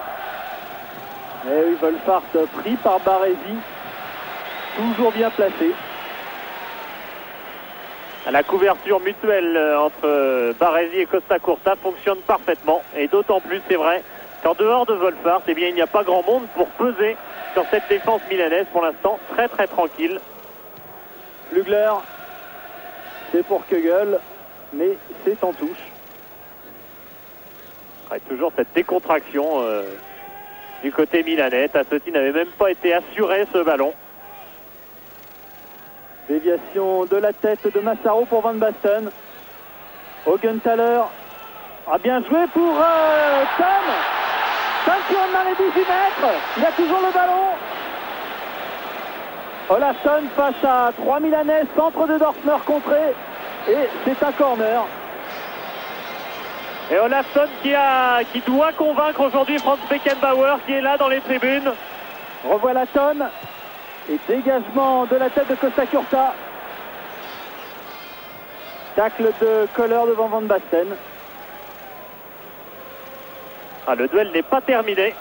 Et oui, Wolfhard pris par Baresi. Toujours bien placé. La couverture mutuelle entre Baresi et Costa Curta fonctionne parfaitement. Et d'autant plus, c'est vrai, qu'en dehors de Wolfhard, eh bien, il n'y a pas grand monde pour peser sur cette défense milanaise. Pour l'instant, très très tranquille. Flugler, c'est pour Kegel, mais c'est en touche. Ouais, toujours cette décontraction du côté milanais. Tassotti n'avait même pas été assuré ce ballon. Déviation de la tête de Massaro pour Van Basten. Augenthaler a bien joué pour Tom. Tom qui en a les 18 mètres. Il a toujours le ballon. Olason face à 3 Milanais, centre de Dorfner contré. Et c'est un corner. Et Olason qui doit convaincre aujourd'hui Franz Beckenbauer qui est là dans les tribunes. Revoilà Ton. Et dégagement de la tête de Costa Curta. Tacle de Kohler devant Van Basten. Le duel n'est pas terminé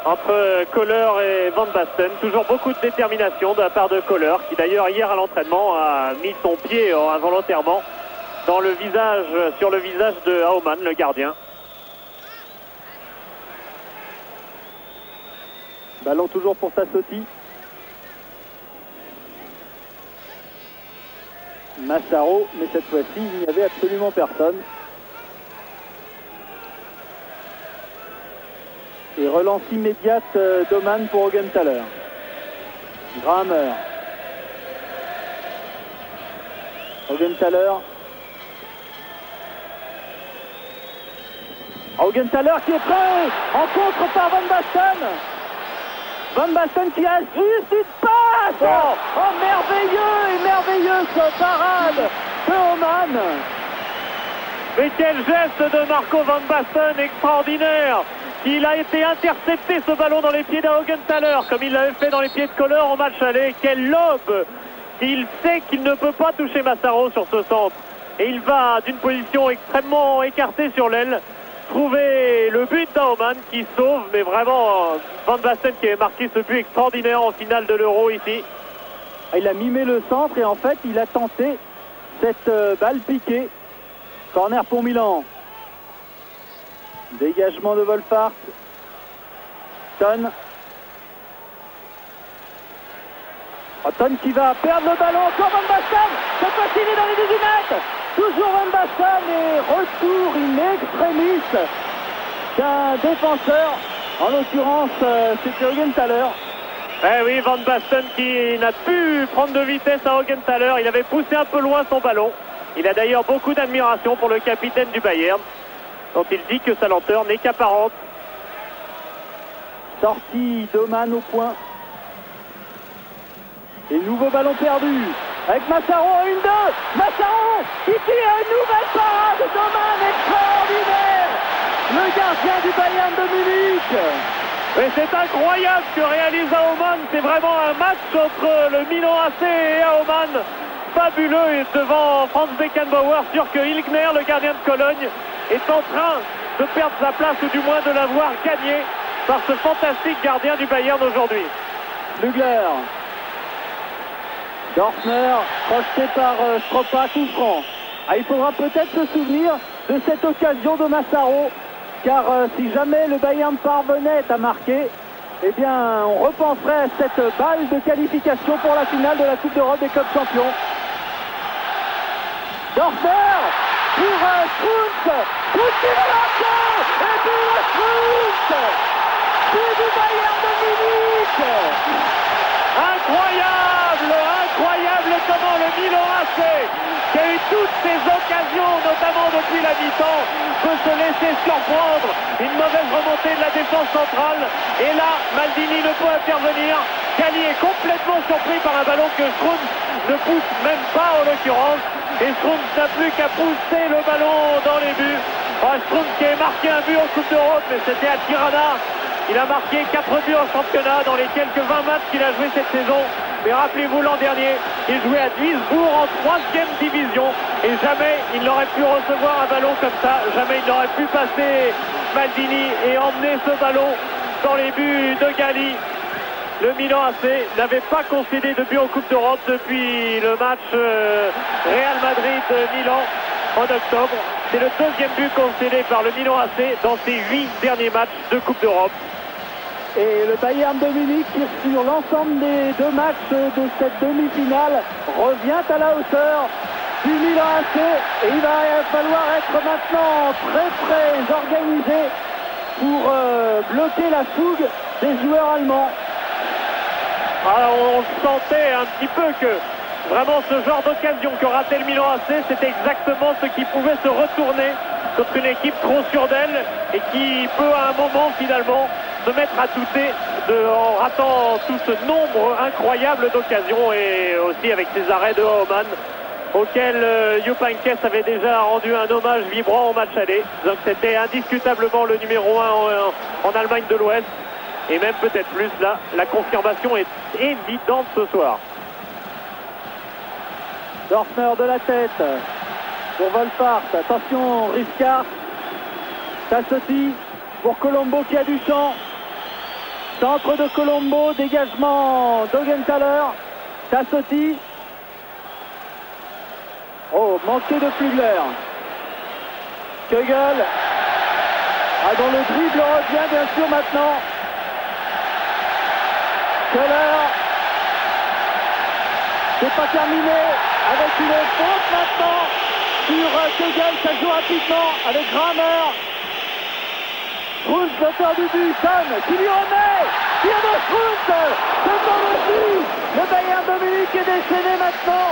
entre Kohler et Van Basten. Toujours beaucoup de détermination de la part de Kohler, qui d'ailleurs hier à l'entraînement a mis son pied involontairement sur le visage de Aumann, le gardien. Ballon toujours pour Tassotti. Massaro, mais cette fois-ci, il n'y avait absolument personne. Et relance immédiate d'Oman pour Augenthaler. Grammer. Augenthaler. Augenthaler qui est prêt. En contre par Van Basten. Van Basten qui a juste une passe. Oh, merveilleuse parade de Oman. Mais quel geste de Marco Van Basten extraordinaire. Il a été intercepté ce ballon dans les pieds d'Augenthaler comme il l'avait fait dans les pieds de Kohler au match aller. Quel lob. Il sait qu'il ne peut pas toucher Massaro sur ce centre. Et il va d'une position extrêmement écartée sur l'aile trouver le but d'Aumann qui sauve, mais vraiment Van Basten qui avait marqué ce but extraordinaire en finale de l'Euro ici. Il a mimé le centre et en fait il a tenté cette balle piquée. Corner pour Milan. Dégagement de Wolfhard. Ton. Ton qui va perdre le ballon. Encore Van Basten. Cette fois-ci il est dans les 18 mètres. Toujours Van Basten et retour in extremis d'un défenseur. En l'occurrence, c'était Augenthaler. Eh oui, Van Basten qui n'a pu prendre de vitesse à Augenthaler. Il avait poussé un peu loin son ballon. Il a d'ailleurs beaucoup d'admiration pour le capitaine du Bayern, dont il dit que sa lenteur n'est qu'apparente. Sortie d'Oman au point. Et nouveau ballon perdu. Avec Massaro en 1-2. Massaro qui tire une nouvelle parade d'Oman extraordinaire. Le gardien du Bayern de Munich. Et c'est incroyable ce que réalise Aumann. C'est vraiment un match entre le Milan AC et Aumann. Fabuleux devant Franz Beckenbauer, sûr que Ilgner, le gardien de Cologne, est en train de perdre sa place ou du moins de l'avoir gagné par ce fantastique gardien du Bayern aujourd'hui. Flugler. Dorfner, projeté par Stropa, coup franc. Ah, il faudra peut-être se souvenir de cette occasion de Massaro, car si jamais le Bayern parvenait à marquer, eh bien on repenserait à cette balle de qualification pour la finale de la Coupe d'Europe des clubs champions. Dorfner pour Strunz, qui va marquer, et puis Strunz, but du Bayern de Munich. Incroyable comment le Milan AC, qui a eu toutes ces occasions, notamment depuis la mi-temps, peut se laisser surprendre. Une mauvaise remontée de la défense centrale. Et là, Maldini ne peut intervenir. Galli est complètement surpris par un ballon que Strunz ne pousse même pas en l'occurrence. Et Strunz n'a plus qu'à pousser le ballon dans les buts. Strunz qui a marqué un but en Coupe d'Europe, mais c'était à Tirana. Il a marqué 4 buts en championnat dans les quelques 20 matchs qu'il a joué cette saison. Mais rappelez-vous, l'an dernier, il jouait à Duisbourg en 3e division. Et jamais il n'aurait pu recevoir un ballon comme ça. Jamais il n'aurait pu passer Maldini et emmener ce ballon dans les buts de Galli. Le Milan AC n'avait pas concédé de but en Coupe d'Europe depuis le match Real Madrid-Milan en octobre. C'est le 2e but concédé par le Milan AC dans ses 8 derniers matchs de Coupe d'Europe. Et le Bayern de Munich, qui sur l'ensemble des 2 matchs de cette demi-finale, revient à la hauteur du Milan AC. Et il va falloir être maintenant très organisé pour bloquer la fougue des joueurs allemands. Alors on sentait un petit peu que vraiment ce genre d'occasion que ratait le Milan AC, c'était exactement ce qui pouvait se retourner contre une équipe trop sûre d'elle et qui peut à un moment finalement se mettre à douter en ratant tout ce nombre incroyable d'occasions et aussi avec ses arrêts de Homan auquel Jupp Heynckes avait déjà rendu un hommage vibrant au match aller. Donc c'était indiscutablement le numéro 1 en Allemagne de l'Ouest et même peut-être plus là. La confirmation est évidente ce soir. Dorfner de la tête pour Wolfart. Attention, Riscard. Tassotti pour Colombo qui a du champ. Centre de Colombo, dégagement d'Augenthaler. Tassotti. Oh, manqué de Flügler. Kegel. Ah, dont le dribble revient bien sûr maintenant. Keller. C'est pas terminé avec une faute maintenant sur Kegel, ça joue rapidement avec Grammer. Strunz, l'auteur du but, Son, qui lui remet, tire de Strunz, c'est dans le but. Le Bayern de Munich est déchaîné maintenant.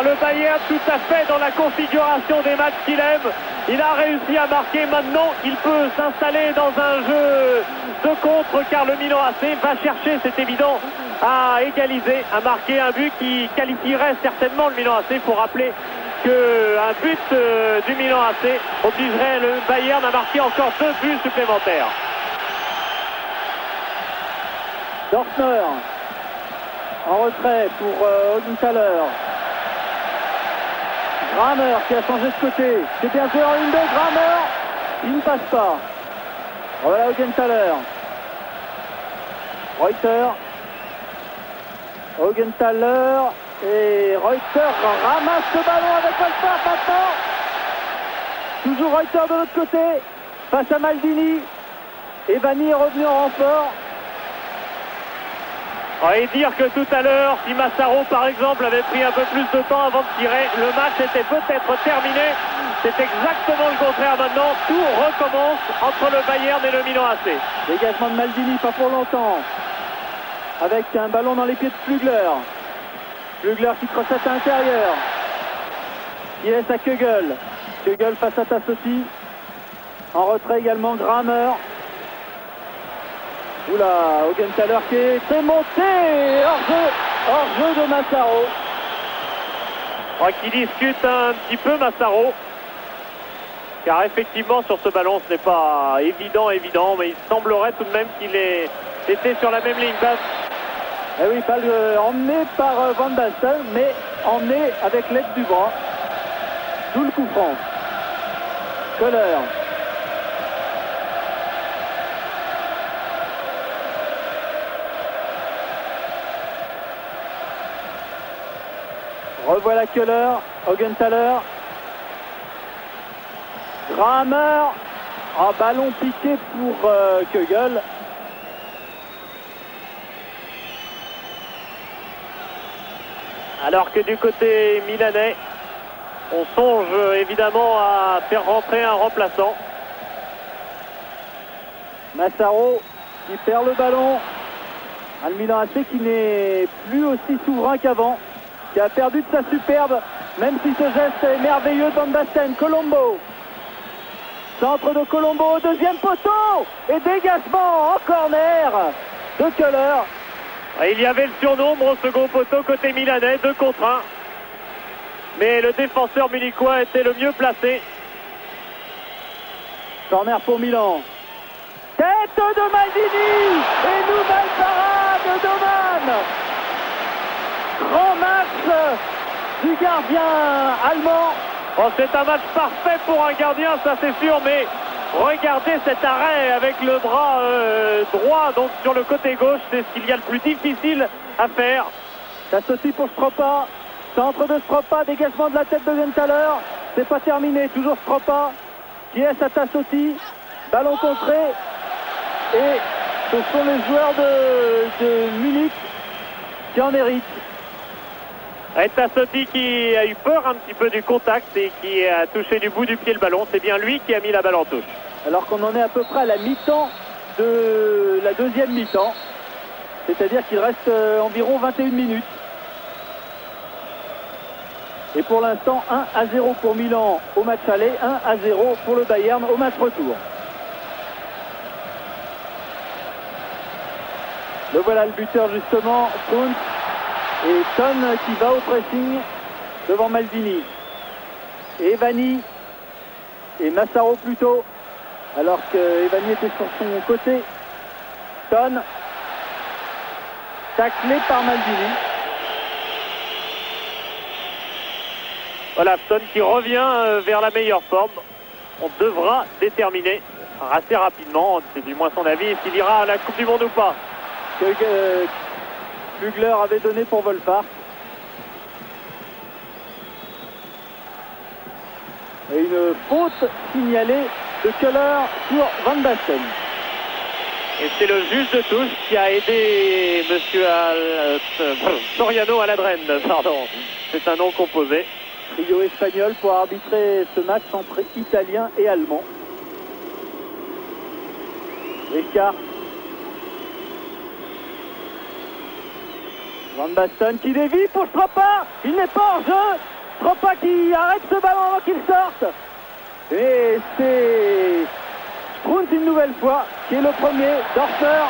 Le Bayern tout à fait dans la configuration des matchs qu'il aime. Il a réussi à marquer. Maintenant, il peut s'installer dans un jeu de contre car le Milan AC va chercher, c'est évident, à égaliser, à marquer un but qui qualifierait certainement le Milan AC. Il faut rappeler qu'un but du Milan AC obligerait le Bayern à marquer encore 2 buts supplémentaires. Dorfner en retrait pour Augenthaler. Grammer qui a changé de côté. C'est bien fait en 1-2. Grammer, il ne passe pas. Voilà Augenthaler. Reuter. Augenthaler. Et Reuter ramasse ce ballon avec Wolfart maintenant. Toujours Reuter de l'autre côté. Face à Maldini. Et Vanni est revenu en renfort. Et dire que tout à l'heure, si Massaro par exemple avait pris un peu plus de temps avant de tirer, le match était peut-être terminé. C'est exactement le contraire maintenant. Tout recommence entre le Bayern et le Milan AC. Dégagement de Maldini, pas pour longtemps. Avec un ballon dans les pieds de Flügler. Flügler qui crochette à l'intérieur. Qui laisse à Kegel. Kegel face à Tassotti. En retrait également Grammer. Oula, Augenthaler qui est monté hors-jeu de Massaro. Qui discute un petit peu Massaro. Car effectivement sur ce ballon ce n'est pas évident, mais il semblerait tout de même qu'il était sur la même ligne basse. Eh oui, balle emmenée par Van Basten, mais emmenée avec l'aide du bras. D'où le coup franc. Keller. Revoilà Köhler, Augenthaler. Grammer. Un ballon piqué pour Kegel. Alors que du côté milanais, on songe évidemment à faire rentrer un remplaçant. Massaro qui perd le ballon. Un Milan AC qui n'est plus aussi souverain qu'avant, qui a perdu de sa superbe, même si ce geste est merveilleux. Van Basten, Colombo. Centre de Colombo, deuxième poteau et dégagement en corner de Köhler. Il y avait le surnombre au second poteau côté milanais, 2 contre 1. Mais le défenseur munichois était le mieux placé. Corner pour Milan. Tête de Maldini et nouvelle parade d'Oman. Grand match du gardien allemand. Oh, c'est un match parfait pour un gardien, ça c'est sûr, mais regardez cet arrêt avec le bras droit donc sur le côté gauche, c'est ce qu'il y a le plus difficile à faire. Tassotti pour Stropa, centre de Stropa, dégagement de la tête de Genthaler, c'est pas terminé, toujours Stropa qui est à Tassotti, ballon contré et ce sont les joueurs de Munich qui en héritent. Et Tassotti qui a eu peur un petit peu du contact et qui a touché du bout du pied le ballon, c'est bien lui qui a mis la balle en touche. Alors qu'on en est à peu près à la mi-temps de la deuxième mi-temps, c'est-à-dire qu'il reste environ 21 minutes. Et pour l'instant 1-0 pour Milan au match aller, 1-0 pour le Bayern au match retour. Le voilà le buteur justement, Strunz. Et Ton qui va au pressing devant Maldini. Et Evani et Massaro plutôt, alors que Evani était sur son côté. Ton taclé par Maldini. Voilà, Ton qui revient vers la meilleure forme. On devra déterminer assez rapidement, c'est du moins son avis, s'il ira à la Coupe du Monde ou pas. Flügler avait donné pour Wolfhard. Et une faute signalée de Köhler sur Van Basten. Et c'est le juge de touche qui a aidé monsieur Soriano Aladren, pardon. C'est un nom composé. Trio espagnol pour arbitrer ce match entre Italien et Allemand. Ricard. Van Basten qui dévie pour Stropa. Il n'est pas en jeu. Stropa qui arrête ce ballon avant qu'il sorte. Et c'est Strunz une nouvelle fois qui est le premier. Dorfer.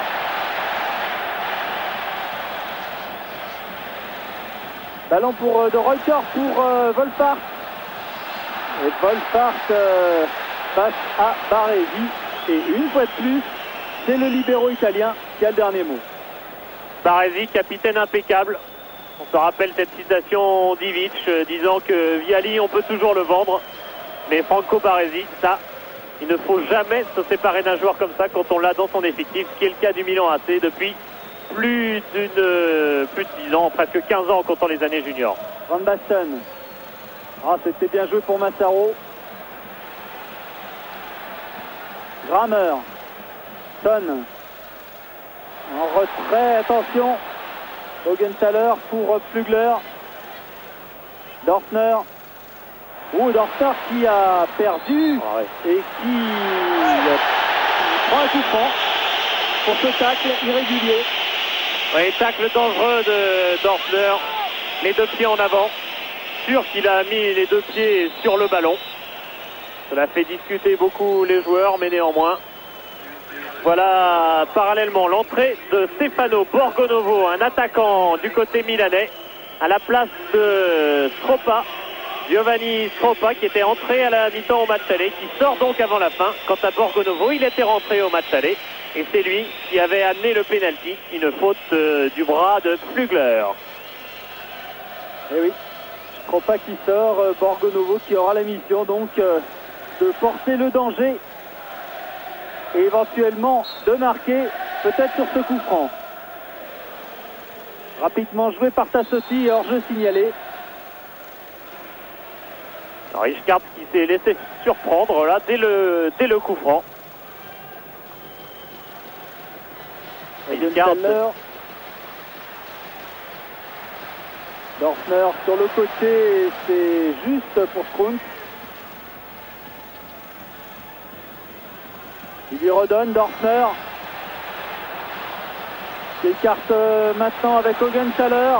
Ballon de Reuter pour Wolfhard. Et Wolfhard face à Baresi. Et une fois de plus, c'est le libéro italien qui a le dernier mot. Baresi, capitaine impeccable. On se rappelle cette citation d'Ivic disant que Viali, on peut toujours le vendre. Mais Franco Baresi, ça, il ne faut jamais se séparer d'un joueur comme ça quand on l'a dans son effectif, ce qui est le cas du Milan AC depuis plus de 10 ans, presque 15 ans en comptant les années juniors. Van Basten. Ah, c'était bien joué pour Massaro. Grammer. Ton. En retrait, attention. Augenthaler pour Flügler. Dorfner. Dorfner qui a perdu et qui prend un coup franc pour ce tacle irrégulier. Oui, tacle dangereux de Dorfner. Les 2 pieds en avant. Sûr qu'il a mis les 2 pieds sur le ballon. Cela fait discuter beaucoup les joueurs, mais néanmoins. Voilà parallèlement l'entrée de Stefano Borgonovo, un attaquant du côté milanais, à la place de Stropa, Giovanni Stropa, qui était entré à la mi-temps au match aller, qui sort donc avant la fin. Quant à Borgonovo, il était rentré au match aller et c'est lui qui avait amené le pénalty, une faute du bras de Flügler. Eh oui, Stropa qui sort, Borgonovo qui aura la mission donc de porter le danger et éventuellement de marquer peut-être sur ce coup franc. Rapidement joué par Tassotti et hors-jeu signalé. Rijkaard qui s'est laissé surprendre là dès le coup franc. Rijkaard. Dorfner sur le côté, c'est juste pour Strunz. Il lui redonne Dorfner. Il écarte maintenant avec Augenthaler.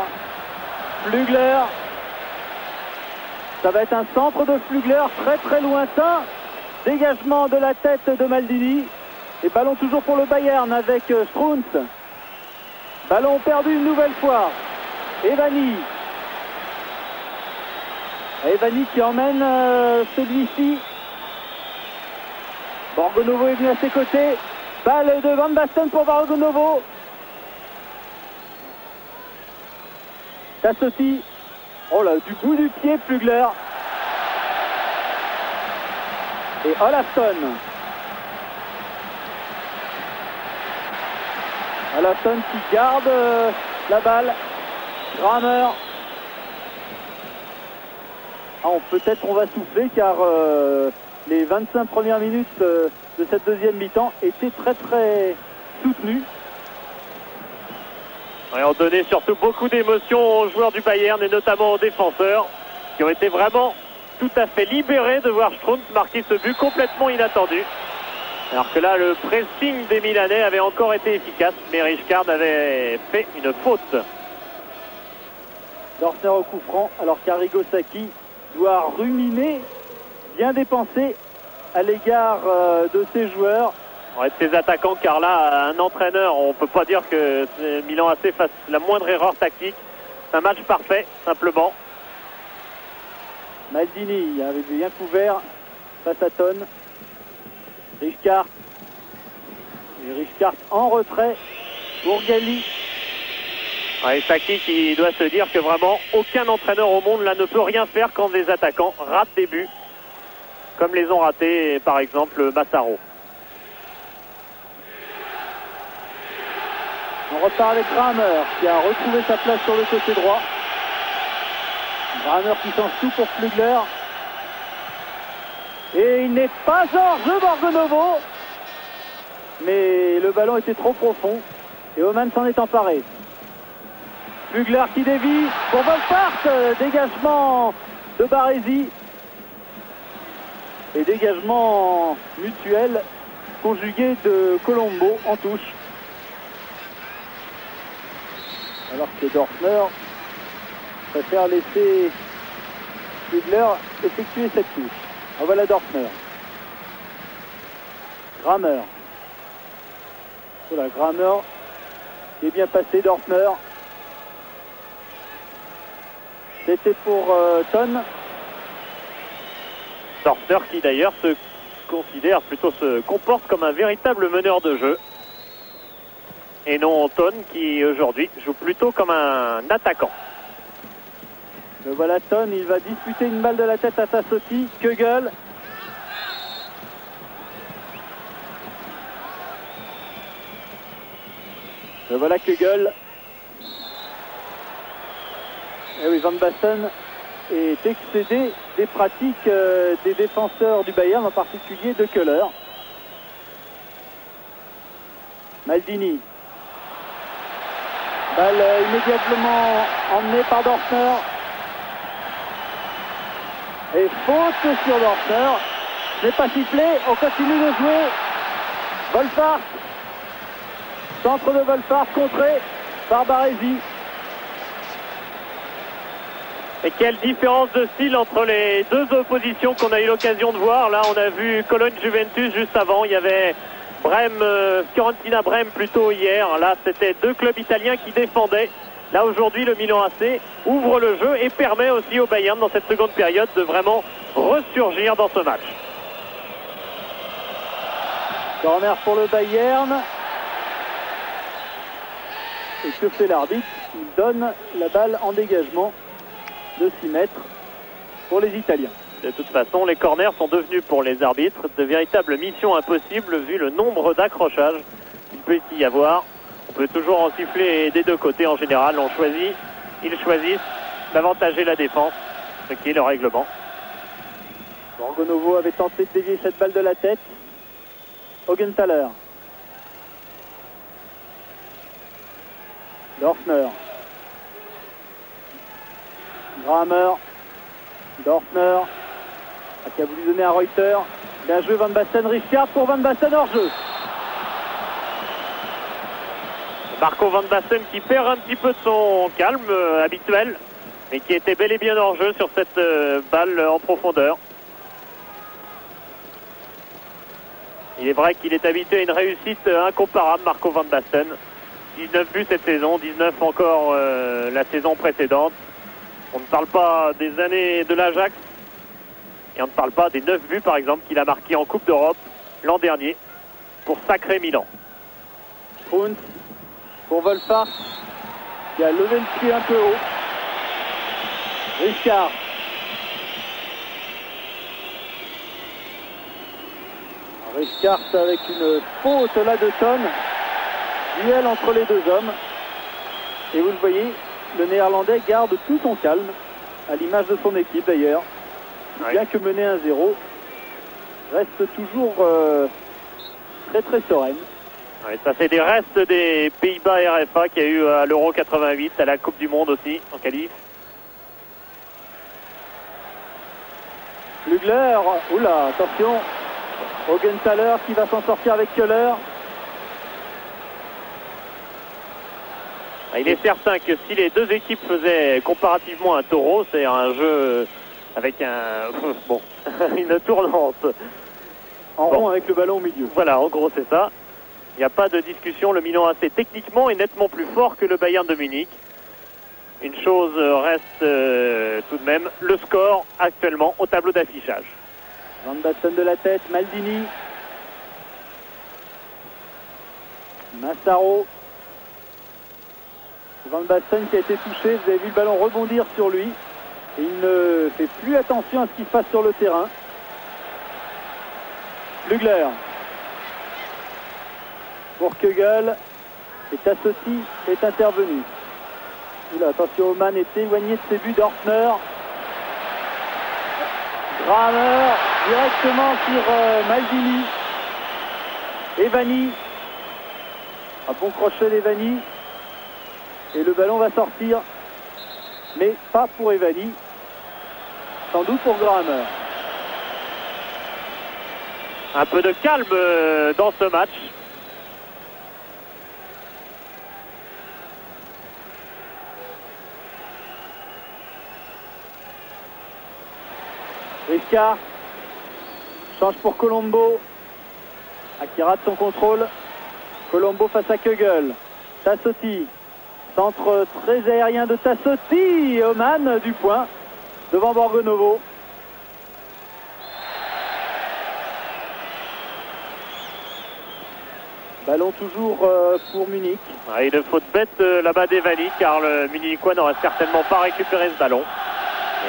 Flugler. Ça va être un centre de Flugler très très lointain. Dégagement de la tête de Maldini. Et ballon toujours pour le Bayern avec Strunz. Ballon perdu une nouvelle fois. Evani. Evani qui emmène celui-ci. Borgonovo est venu à ses côtés. Balle de Van Basten pour Borgonovo. Tassotti. Oh là, du bout du pied, Flugler. Et Olafsson. Olafsson qui garde la balle. Grammer. Peut-être on va souffler car les 25 premières minutes de cette deuxième mi-temps étaient très très soutenues. Et ont donné surtout beaucoup d'émotions aux joueurs du Bayern et notamment aux défenseurs qui ont été vraiment tout à fait libérés de voir Strunz marquer ce but complètement inattendu. Alors que là, le pressing des Milanais avait encore été efficace, mais Rijkaard avait fait une faute. Dorfner au coup franc, alors qu'Arrigo Sacchi doit ruminer, bien dépenser à l'égard de ses joueurs. Ouais, de ses attaquants, car là, un entraîneur, on ne peut pas dire que Milan AC fasse la moindre erreur tactique. C'est un match parfait, simplement. Maldini avait bien couvert face à Tonne. Rijkaard. Et Rijkaard en retrait pour Gali. Ouais, Sacchi qui doit se dire que vraiment aucun entraîneur au monde là ne peut rien faire quand des attaquants ratent des buts, comme les ont ratés par exemple Massaro. On repart avec Grammer qui a retrouvé sa place sur le côté droit. Grammer qui change tout pour Flugler. Et il n'est pas hors-jeu Borgonovo. Mais le ballon était trop profond. Et Oman s'en est emparé. Flugler qui dévie pour Wolfart. Dégagement de Baresi. Et dégagement mutuel conjugué de Colombo en touche. Alors que Dorfner préfère laisser Flugler effectuer cette touche. En voilà Dorfner. Grammer. Voilà, Grammer qui est bien passé, Dorfner. C'était pour Tonne. Dorfner qui d'ailleurs se comporte comme un véritable meneur de jeu. Et non Tonne qui aujourd'hui joue plutôt comme un attaquant. Le voilà Tonne, il va disputer une balle de la tête à Tassotti. Kugel. Le voilà Kugel. Et oui, Van Basten est excédé des pratiques des défenseurs du Bayern, en particulier de Köhler. Maldini. Balle immédiatement emmenée par Dorfner. Et faute sur Dorfner. Ce n'est pas sifflé, on continue de jouer. Wolfart. Centre de Wolfart contré par Baresi. Et quelle différence de style entre les deux oppositions qu'on a eu l'occasion de voir. Là, on a vu Cologne-Juventus juste avant. Il y avait Fiorentina-Brême plutôt hier. Là, c'était deux clubs italiens qui défendaient. Là, aujourd'hui, le Milan AC ouvre le jeu et permet aussi au Bayern, dans cette seconde période, de vraiment ressurgir dans ce match. Corner pour le Bayern. Et que fait l'arbitre? Il donne la balle en dégagement de 6 mètres pour les Italiens. De toute façon, les corners sont devenus pour les arbitres de véritables missions impossibles vu le nombre d'accrochages qu'il peut y avoir. On peut toujours en siffler des deux côtés en général. Ils choisissent d'avantager la défense, ce qui est le règlement. Borgonovo avait tenté de dévier cette balle de la tête. Augenthaler. Dorfner. Grahammer. Dorfner. Qui a voulu donner à Reuter. Bien joué Van Basten. Richard pour Van Basten hors jeu. Marco Van Basten qui perd un petit peu de son calme habituel, mais qui était bel et bien hors jeu sur cette balle en profondeur. Il est vrai qu'il est habitué à une réussite incomparable, Marco Van Basten. 19 buts cette saison, 19 encore la saison précédente. On ne parle pas des années de l'Ajax et on ne parle pas des 9 buts par exemple qu'il a marqué en Coupe d'Europe l'an dernier pour sacré Milan. Bruns pour Wolfart qui a levé le pied un peu haut. Richard. Richard avec une faute là de Tonne. Duel entre les deux hommes. Et vous le voyez, le Néerlandais garde tout son calme, à l'image de son équipe d'ailleurs. Ouais. Bien que mené 1-0, reste toujours très très sereine. Ouais, ça c'est des restes des Pays-Bas RFA qu'il y a eu à l'Euro 88, à la Coupe du Monde aussi, en qualif. Lugler, oula, attention. Augenthaler qui va s'en sortir avec Köhler. Il est certain que si les deux équipes faisaient comparativement un taureau, c'est un jeu avec une tournante. En rond avec le ballon au milieu. Voilà, en gros c'est ça. Il n'y a pas de discussion, le Milan AC techniquement est nettement plus fort que le Bayern de Munich. Une chose reste tout de même, le score actuellement au tableau d'affichage. Van Basten de la tête, Maldini. Massaro. Van Basten qui a été touché, vous avez vu le ballon rebondir sur lui. Et il ne fait plus attention à ce qui se passe sur le terrain. Lugler. Pour Kegel. Et Tassotti est intervenu. Là, attention, Oman est éloigné de ses buts. Dorfner. Grahammer directement sur Maldini. Evani. Un bon crochet d'Evani. Et le ballon va sortir. Mais pas pour Evani. Sans doute pour Grahammer. Un peu de calme dans ce match. Richard change pour Colombo. Qui rate son contrôle. Colombo face à Kegel. Tassotti. Centre très aérien de Tassotti. Et Oman du point devant Borgonovo. Ballon toujours pour Munich. Il ne faute bête là-bas d'Evani car le Munichois n'aurait certainement pas récupéré ce ballon.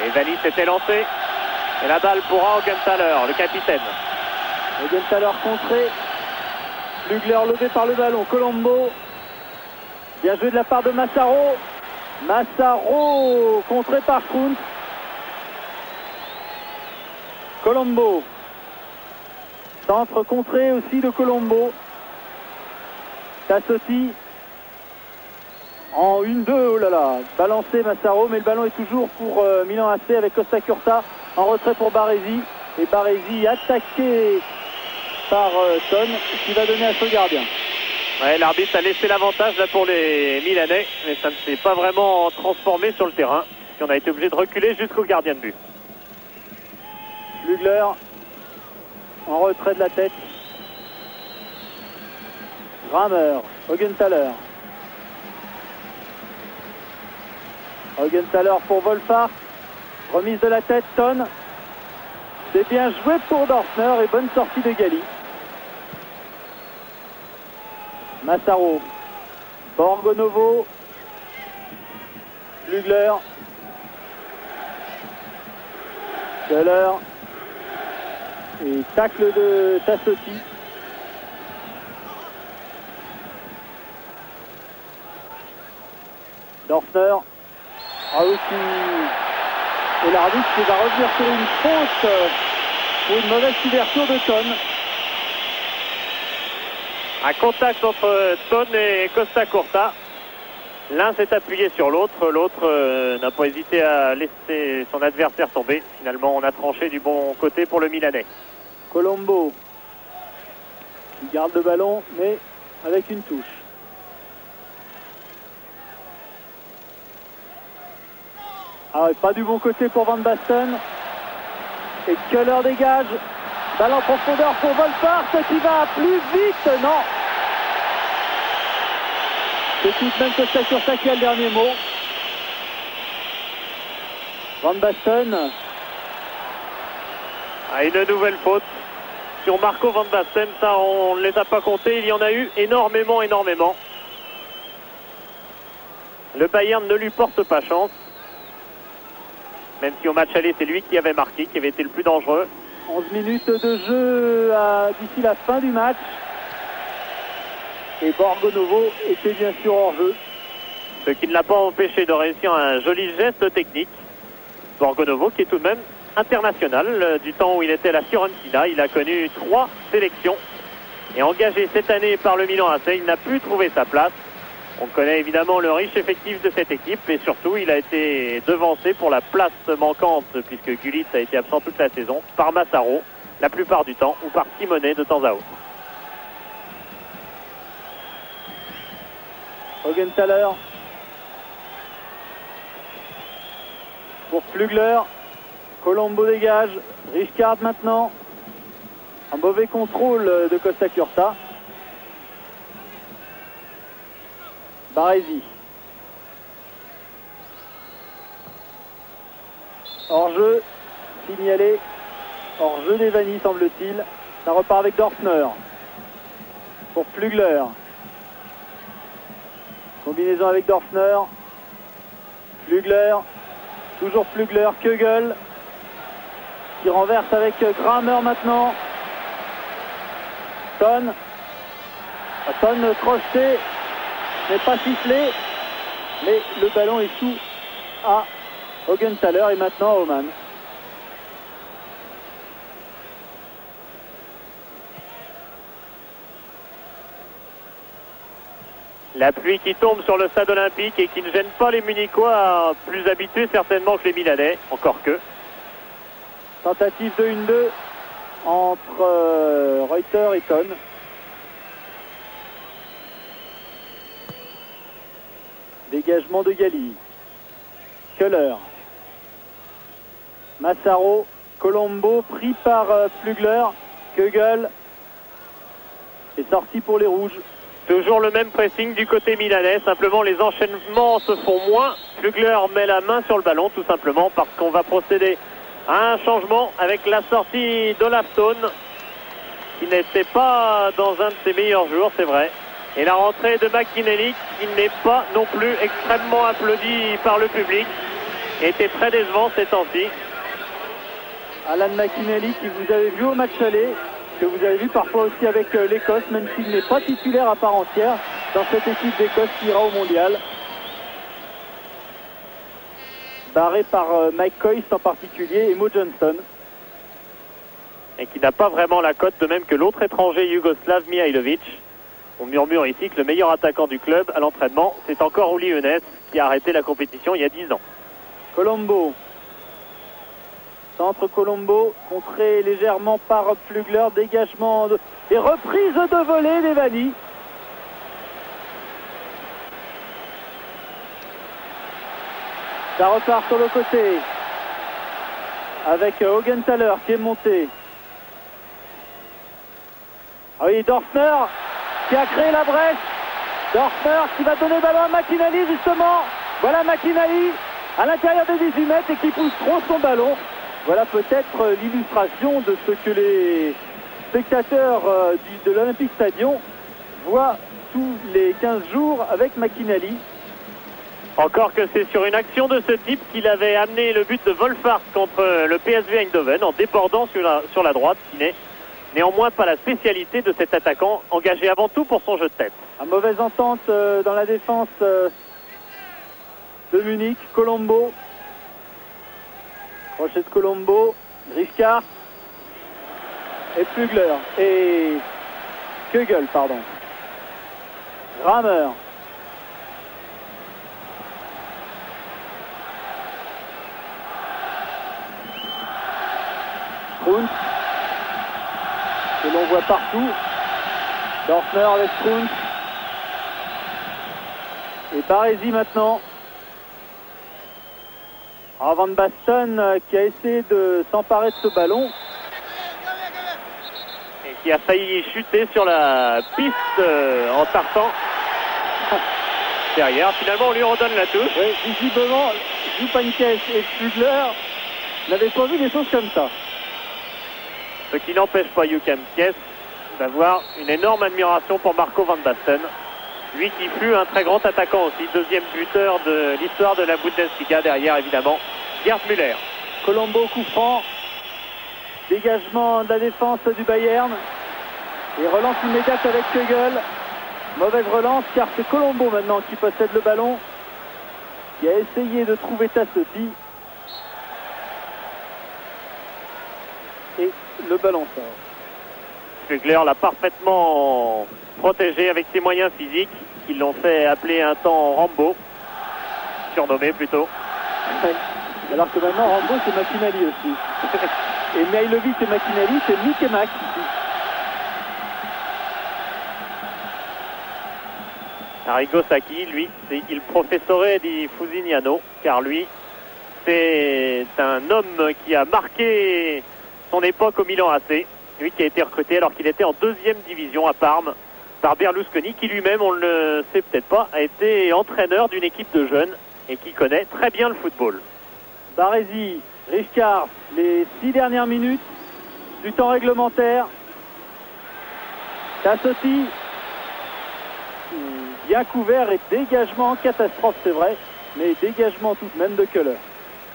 Et Evani s'était lancé. Et la balle pour Augenthaler, le capitaine. Augenthaler contré. Lugler levé par le ballon. Colombo. Bien joué de la part de Massaro. Massaro contré par Kuntz. Colombo. Centre contré aussi de Colombo. Tassotti. En 1-2, oh là là. Balancé Massaro, mais le ballon est toujours pour Milan AC avec Costa Curta. En retrait pour Baresi. Et Baresi attaqué par Tonne, qui va donner à son gardien. Ouais, l'arbitre a laissé l'avantage là pour les Milanais, mais ça ne s'est pas vraiment transformé sur le terrain. On a été obligé de reculer jusqu'au gardien de but. Lugler en retrait de la tête. Grahammer, Augenthaler. Augenthaler pour Wolfart. Remise de la tête, Tonne. C'est bien joué pour Dorfner et bonne sortie de Gali. Massaro. Borgonovo. Lugler. Köhler. Et tacle de Tassotti. Dorfner. Ah aussi. Et l'arbitre qui va revenir sur une faute pour une mauvaise couverture de Ton. Un contact entre Ton et Costa Curta. L'un s'est appuyé sur l'autre, l'autre n'a pas hésité à laisser son adversaire tomber. Finalement, on a tranché du bon côté pour le Milanais. Colombo qui garde le ballon, mais avec une touche. Ah ouais, pas du bon côté pour Van Basten. Et Keller dégage. Balle en profondeur pour Wolfhard qui va plus vite. Non. C'est tout de même Costa Curta qui a le dernier mot. Van Basten. Ah, une nouvelle faute sur Marco Van Basten. Ça, on ne les a pas comptés. Il y en a eu énormément. Le Bayern ne lui porte pas chance. Même si au match aller, c'est lui qui avait marqué, qui avait été le plus dangereux. 11 minutes de jeu d'ici la fin du match. Et Borgonovo était bien sûr hors jeu. Ce qui ne l'a pas empêché de réussir un joli geste technique. Borgonovo qui est tout de même international. Du temps où il était à la Fiorentina, il a connu 3 sélections. Et engagé cette année par le Milan AC, il n'a pu trouver sa place. On connaît évidemment le riche effectif de cette équipe et surtout il a été devancé pour la place manquante puisque Gullit a été absent toute la saison par Massaro la plupart du temps ou par Simonet de temps à autre. Augenthaler pour Flugler. Colombo dégage. Richcard maintenant. Un mauvais contrôle de Costa Curta. Baresi. Hors-jeu, signalé. Hors-jeu d'Evani, semble-t-il. Ça repart avec Dorfner. Pour Flugler. Combinaison avec Dorfner. Flugler. Toujours Flugler. Kugel. Qui renverse avec Kramer maintenant. Ton. Ton crocheté. N'est pas sifflé, mais le ballon est sous à Augenthaler et maintenant à Oman. La pluie qui tombe sur le stade olympique et qui ne gêne pas les Munichois, plus habitués certainement que les Milanais, encore que. Tentative de 1-2 entre Reuter et Ton. Dégagement de Gali. Keller. Massaro. Colombo pris par Flugler. Kugel est sorti pour les rouges. Toujours le même pressing du côté milanais, simplement les enchaînements se font moins. Flugler met la main sur le ballon tout simplement parce qu'on va procéder à un changement avec la sortie d'Olaf Stone qui n'était pas dans un de ses meilleurs jours, c'est vrai. Et la rentrée de McInally qui n'est pas non plus extrêmement applaudi par le public. Était très décevant ces temps-ci. Alan McInally qui vous avez vu au match aller, que vous avez vu parfois aussi avec l'Écosse, même s'il n'est pas titulaire à part entière dans cette équipe d'Écosse qui ira au mondial. Barré par Mike Coyce en particulier et Mo Johnston. Et qui n'a pas vraiment la cote, de même que l'autre étranger yougoslave Mihailovic. On murmure ici que le meilleur attaquant du club à l'entraînement, c'est encore Uli Younes qui a arrêté la compétition il y a 10 ans. Colombo. Centre Colombo, contré légèrement par Flugler, dégagement et reprise de volée d'Evani. Ça repart sur le côté avec Augenthaler qui est monté. Ah oui, Dorfner qui a créé la brèche. Dorfner qui va donner le ballon à McInally justement. Voilà McInally à l'intérieur des 18 mètres et qui pousse trop son ballon. Voilà peut-être l'illustration de ce que les spectateurs de l'Olympic Stadium voient tous les 15 jours avec McInally. Encore que c'est sur une action de ce type qu'il avait amené le but de Wolfhard contre le PSV Eindhoven en débordant sur la droite, qui n'est néanmoins pas la spécialité de cet attaquant engagé avant tout pour son jeu de tête. À mauvaise entente dans la défense de Munich. Colombo. Crochet de Colombo. Richcard. et Flugler et Kugel, pardon. Grammer. Strunz, que l'on voit partout. Dorfner avec Strunz. Et Baresi maintenant. Van Basten qui a essayé de s'emparer de ce ballon. Et qui a failli chuter sur la piste en partant derrière. Finalement, on lui redonne la touche. Oui, visiblement, Jupankes et Flugler n'avaient pas vu des choses comme ça. Ce qui n'empêche pas Jupankes d'avoir une énorme admiration pour Marco Van Basten. Lui qui fut un très grand attaquant aussi, deuxième buteur de l'histoire de la Bundesliga, derrière évidemment Gerd Müller. Colombo coup franc, dégagement de la défense du Bayern et relance immédiate avec Kugel. Mauvaise relance car c'est Colombo maintenant qui possède le ballon, qui a essayé de trouver Tassotti et le ballon sort. Flugler l'a parfaitement protégé avec ses moyens physiques qui l'ont fait appeler un temps Rambo, surnommé plutôt. Alors que maintenant Rambo c'est Makinali aussi. Et Mihailovic et Makinali c'est Mick et Mac ici. Arrigo Sacchi, lui, c'est il professore di Fusignano, car lui, c'est un homme qui a marqué son époque au Milan AC. Lui qui a été recruté alors qu'il était en deuxième division à Parme par Berlusconi, qui lui-même, on ne le sait peut-être pas, a été entraîneur d'une équipe de jeunes et qui connaît très bien le football. Baresi, Rijkaard, les 6 dernières minutes du temps réglementaire. Tassotti, bien couvert et dégagement, catastrophe c'est vrai, mais dégagement tout de même de Köhler.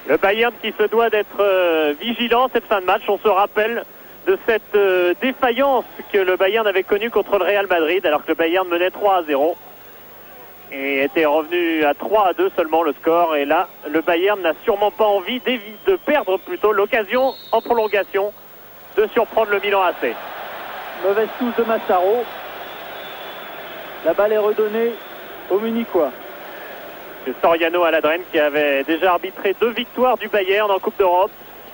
Le Bayern qui se doit d'être vigilant cette fin de match. On se rappelle de cette défaillance que le Bayern avait connue contre le Real Madrid, alors que le Bayern menait 3-0 et était revenu à 3-2 seulement le score. Et là, le Bayern n'a sûrement pas envie de perdre plutôt l'occasion en prolongation de surprendre le Milan AC. Mauvaise touche de Massaro. La balle est redonnée aux Munichois. C'est Soriano Aladren qui avait déjà arbitré 2 victoires du Bayern en Coupe d'Europe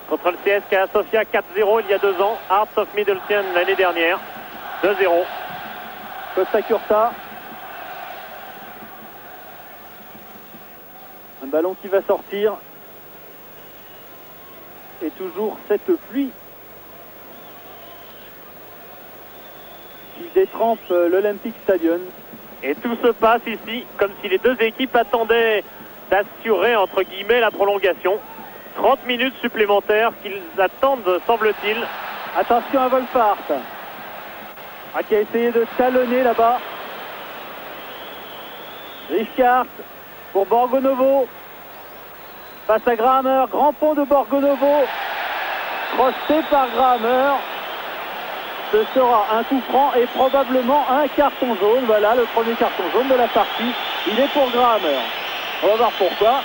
contre le CSKA Sofia 4-0 il y a 2 ans, Hearts of Midlothian l'année dernière 2-0. Costa Curta. Un ballon qui va sortir. Et toujours cette pluie qui détrempe l'Olympic Stadium. Et tout se passe ici comme si les deux équipes attendaient d'assurer entre guillemets la prolongation. 30 minutes supplémentaires qu'ils attendent, semble-t-il. Attention à Wolfart, qui a essayé de talonner là-bas. Rijkaard pour Borgonovo. Face à Grammer, grand pont de Borgonovo. Crossé par Grammer. Ce sera un coup franc et probablement un carton jaune. Voilà le premier carton jaune de la partie. Il est pour Grammer. On va voir pourquoi.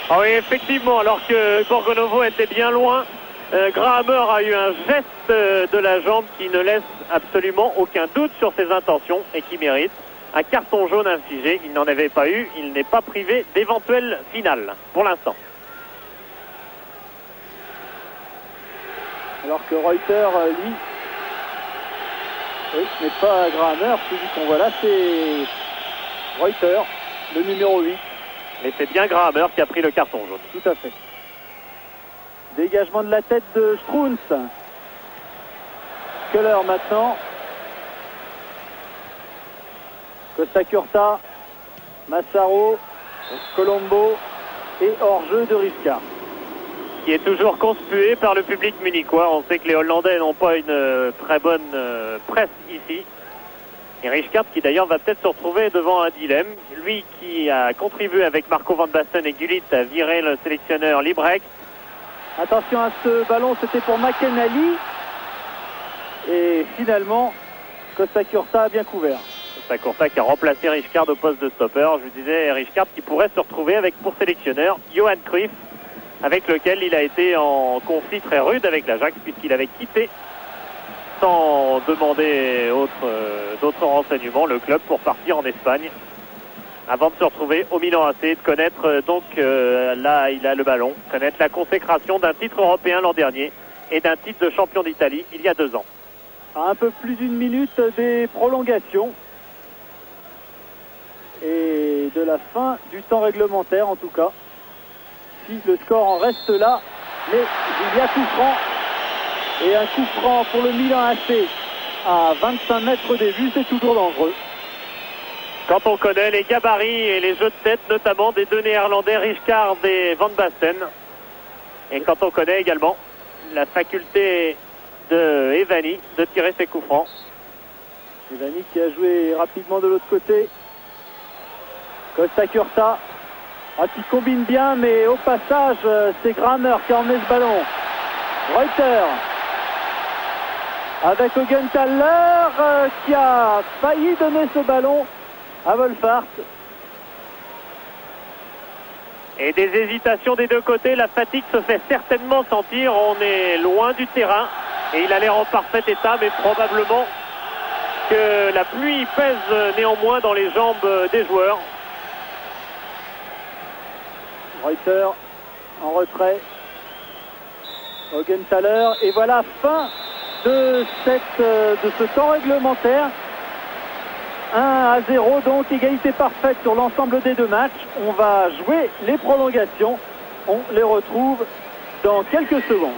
Ah oui, effectivement, alors que Borgonovo était bien loin, Grammer a eu un geste de la jambe qui ne laisse absolument aucun doute sur ses intentions et qui mérite un carton jaune infligé. Il n'en avait pas eu, il n'est pas privé d'éventuelle finale pour l'instant. Alors que Reuter, lui, oui, ce n'est pas Grammer, celui qu'on voit là, c'est Reuter, le numéro 8. Mais c'est bien Grammer qui a pris le carton jaune. Tout à fait. Dégagement de la tête de Strunz. Köhler maintenant. Costa Curta, Massaro, Colombo et hors-jeu de Rijkaard. Qui est toujours conspué par le public munichois. On sait que les Hollandais n'ont pas une très bonne presse ici. Et Rijkaard qui d'ailleurs va peut-être se retrouver devant un dilemme. Lui qui a contribué avec Marco Van Basten et Gullit à virer le sélectionneur Librek. Attention à ce ballon, c'était pour McEnally. Et finalement, Costa Curta a bien couvert. Costa Curta qui a remplacé Rijkaard au poste de stopper. Je vous disais, Rijkaard qui pourrait se retrouver avec pour sélectionneur Johan Cruyff, avec lequel il a été en conflit très rude avec l'Ajax puisqu'il avait quitté sans demander d'autres renseignements, le club pour partir en Espagne avant de se retrouver au Milan AC, de connaître là il a le ballon, connaître la consécration d'un titre européen l'an dernier et d'un titre de champion d'Italie il y a 2 ans. À un peu plus d'une minute des prolongations et de la fin du temps réglementaire en tout cas. Si le score en reste là, mais il y a coup franc et un coup franc pour le Milan AC à 25 mètres des buts, c'est toujours dangereux. Quand on connaît les gabarits et les jeux de tête, notamment des 2 Néerlandais, Rijkaard et Van Basten, et quand on connaît également la faculté de Evani de tirer ses coups francs. Evani qui a joué rapidement de l'autre côté. Costa Curta qui combine bien, mais au passage, c'est Grammer qui emmené ce ballon. Reuter avec Augenthaler qui a failli donner ce ballon à Wolfhard. Et des hésitations des deux côtés, la fatigue se fait certainement sentir, on est loin du terrain et il a l'air en parfait état, mais probablement que la pluie pèse néanmoins dans les jambes des joueurs. Reuter en retrait, Augenthaler, et voilà, fin de ce temps réglementaire. 1-0, donc égalité parfaite sur l'ensemble des 2 matchs. On va jouer les prolongations. On les retrouve dans quelques secondes.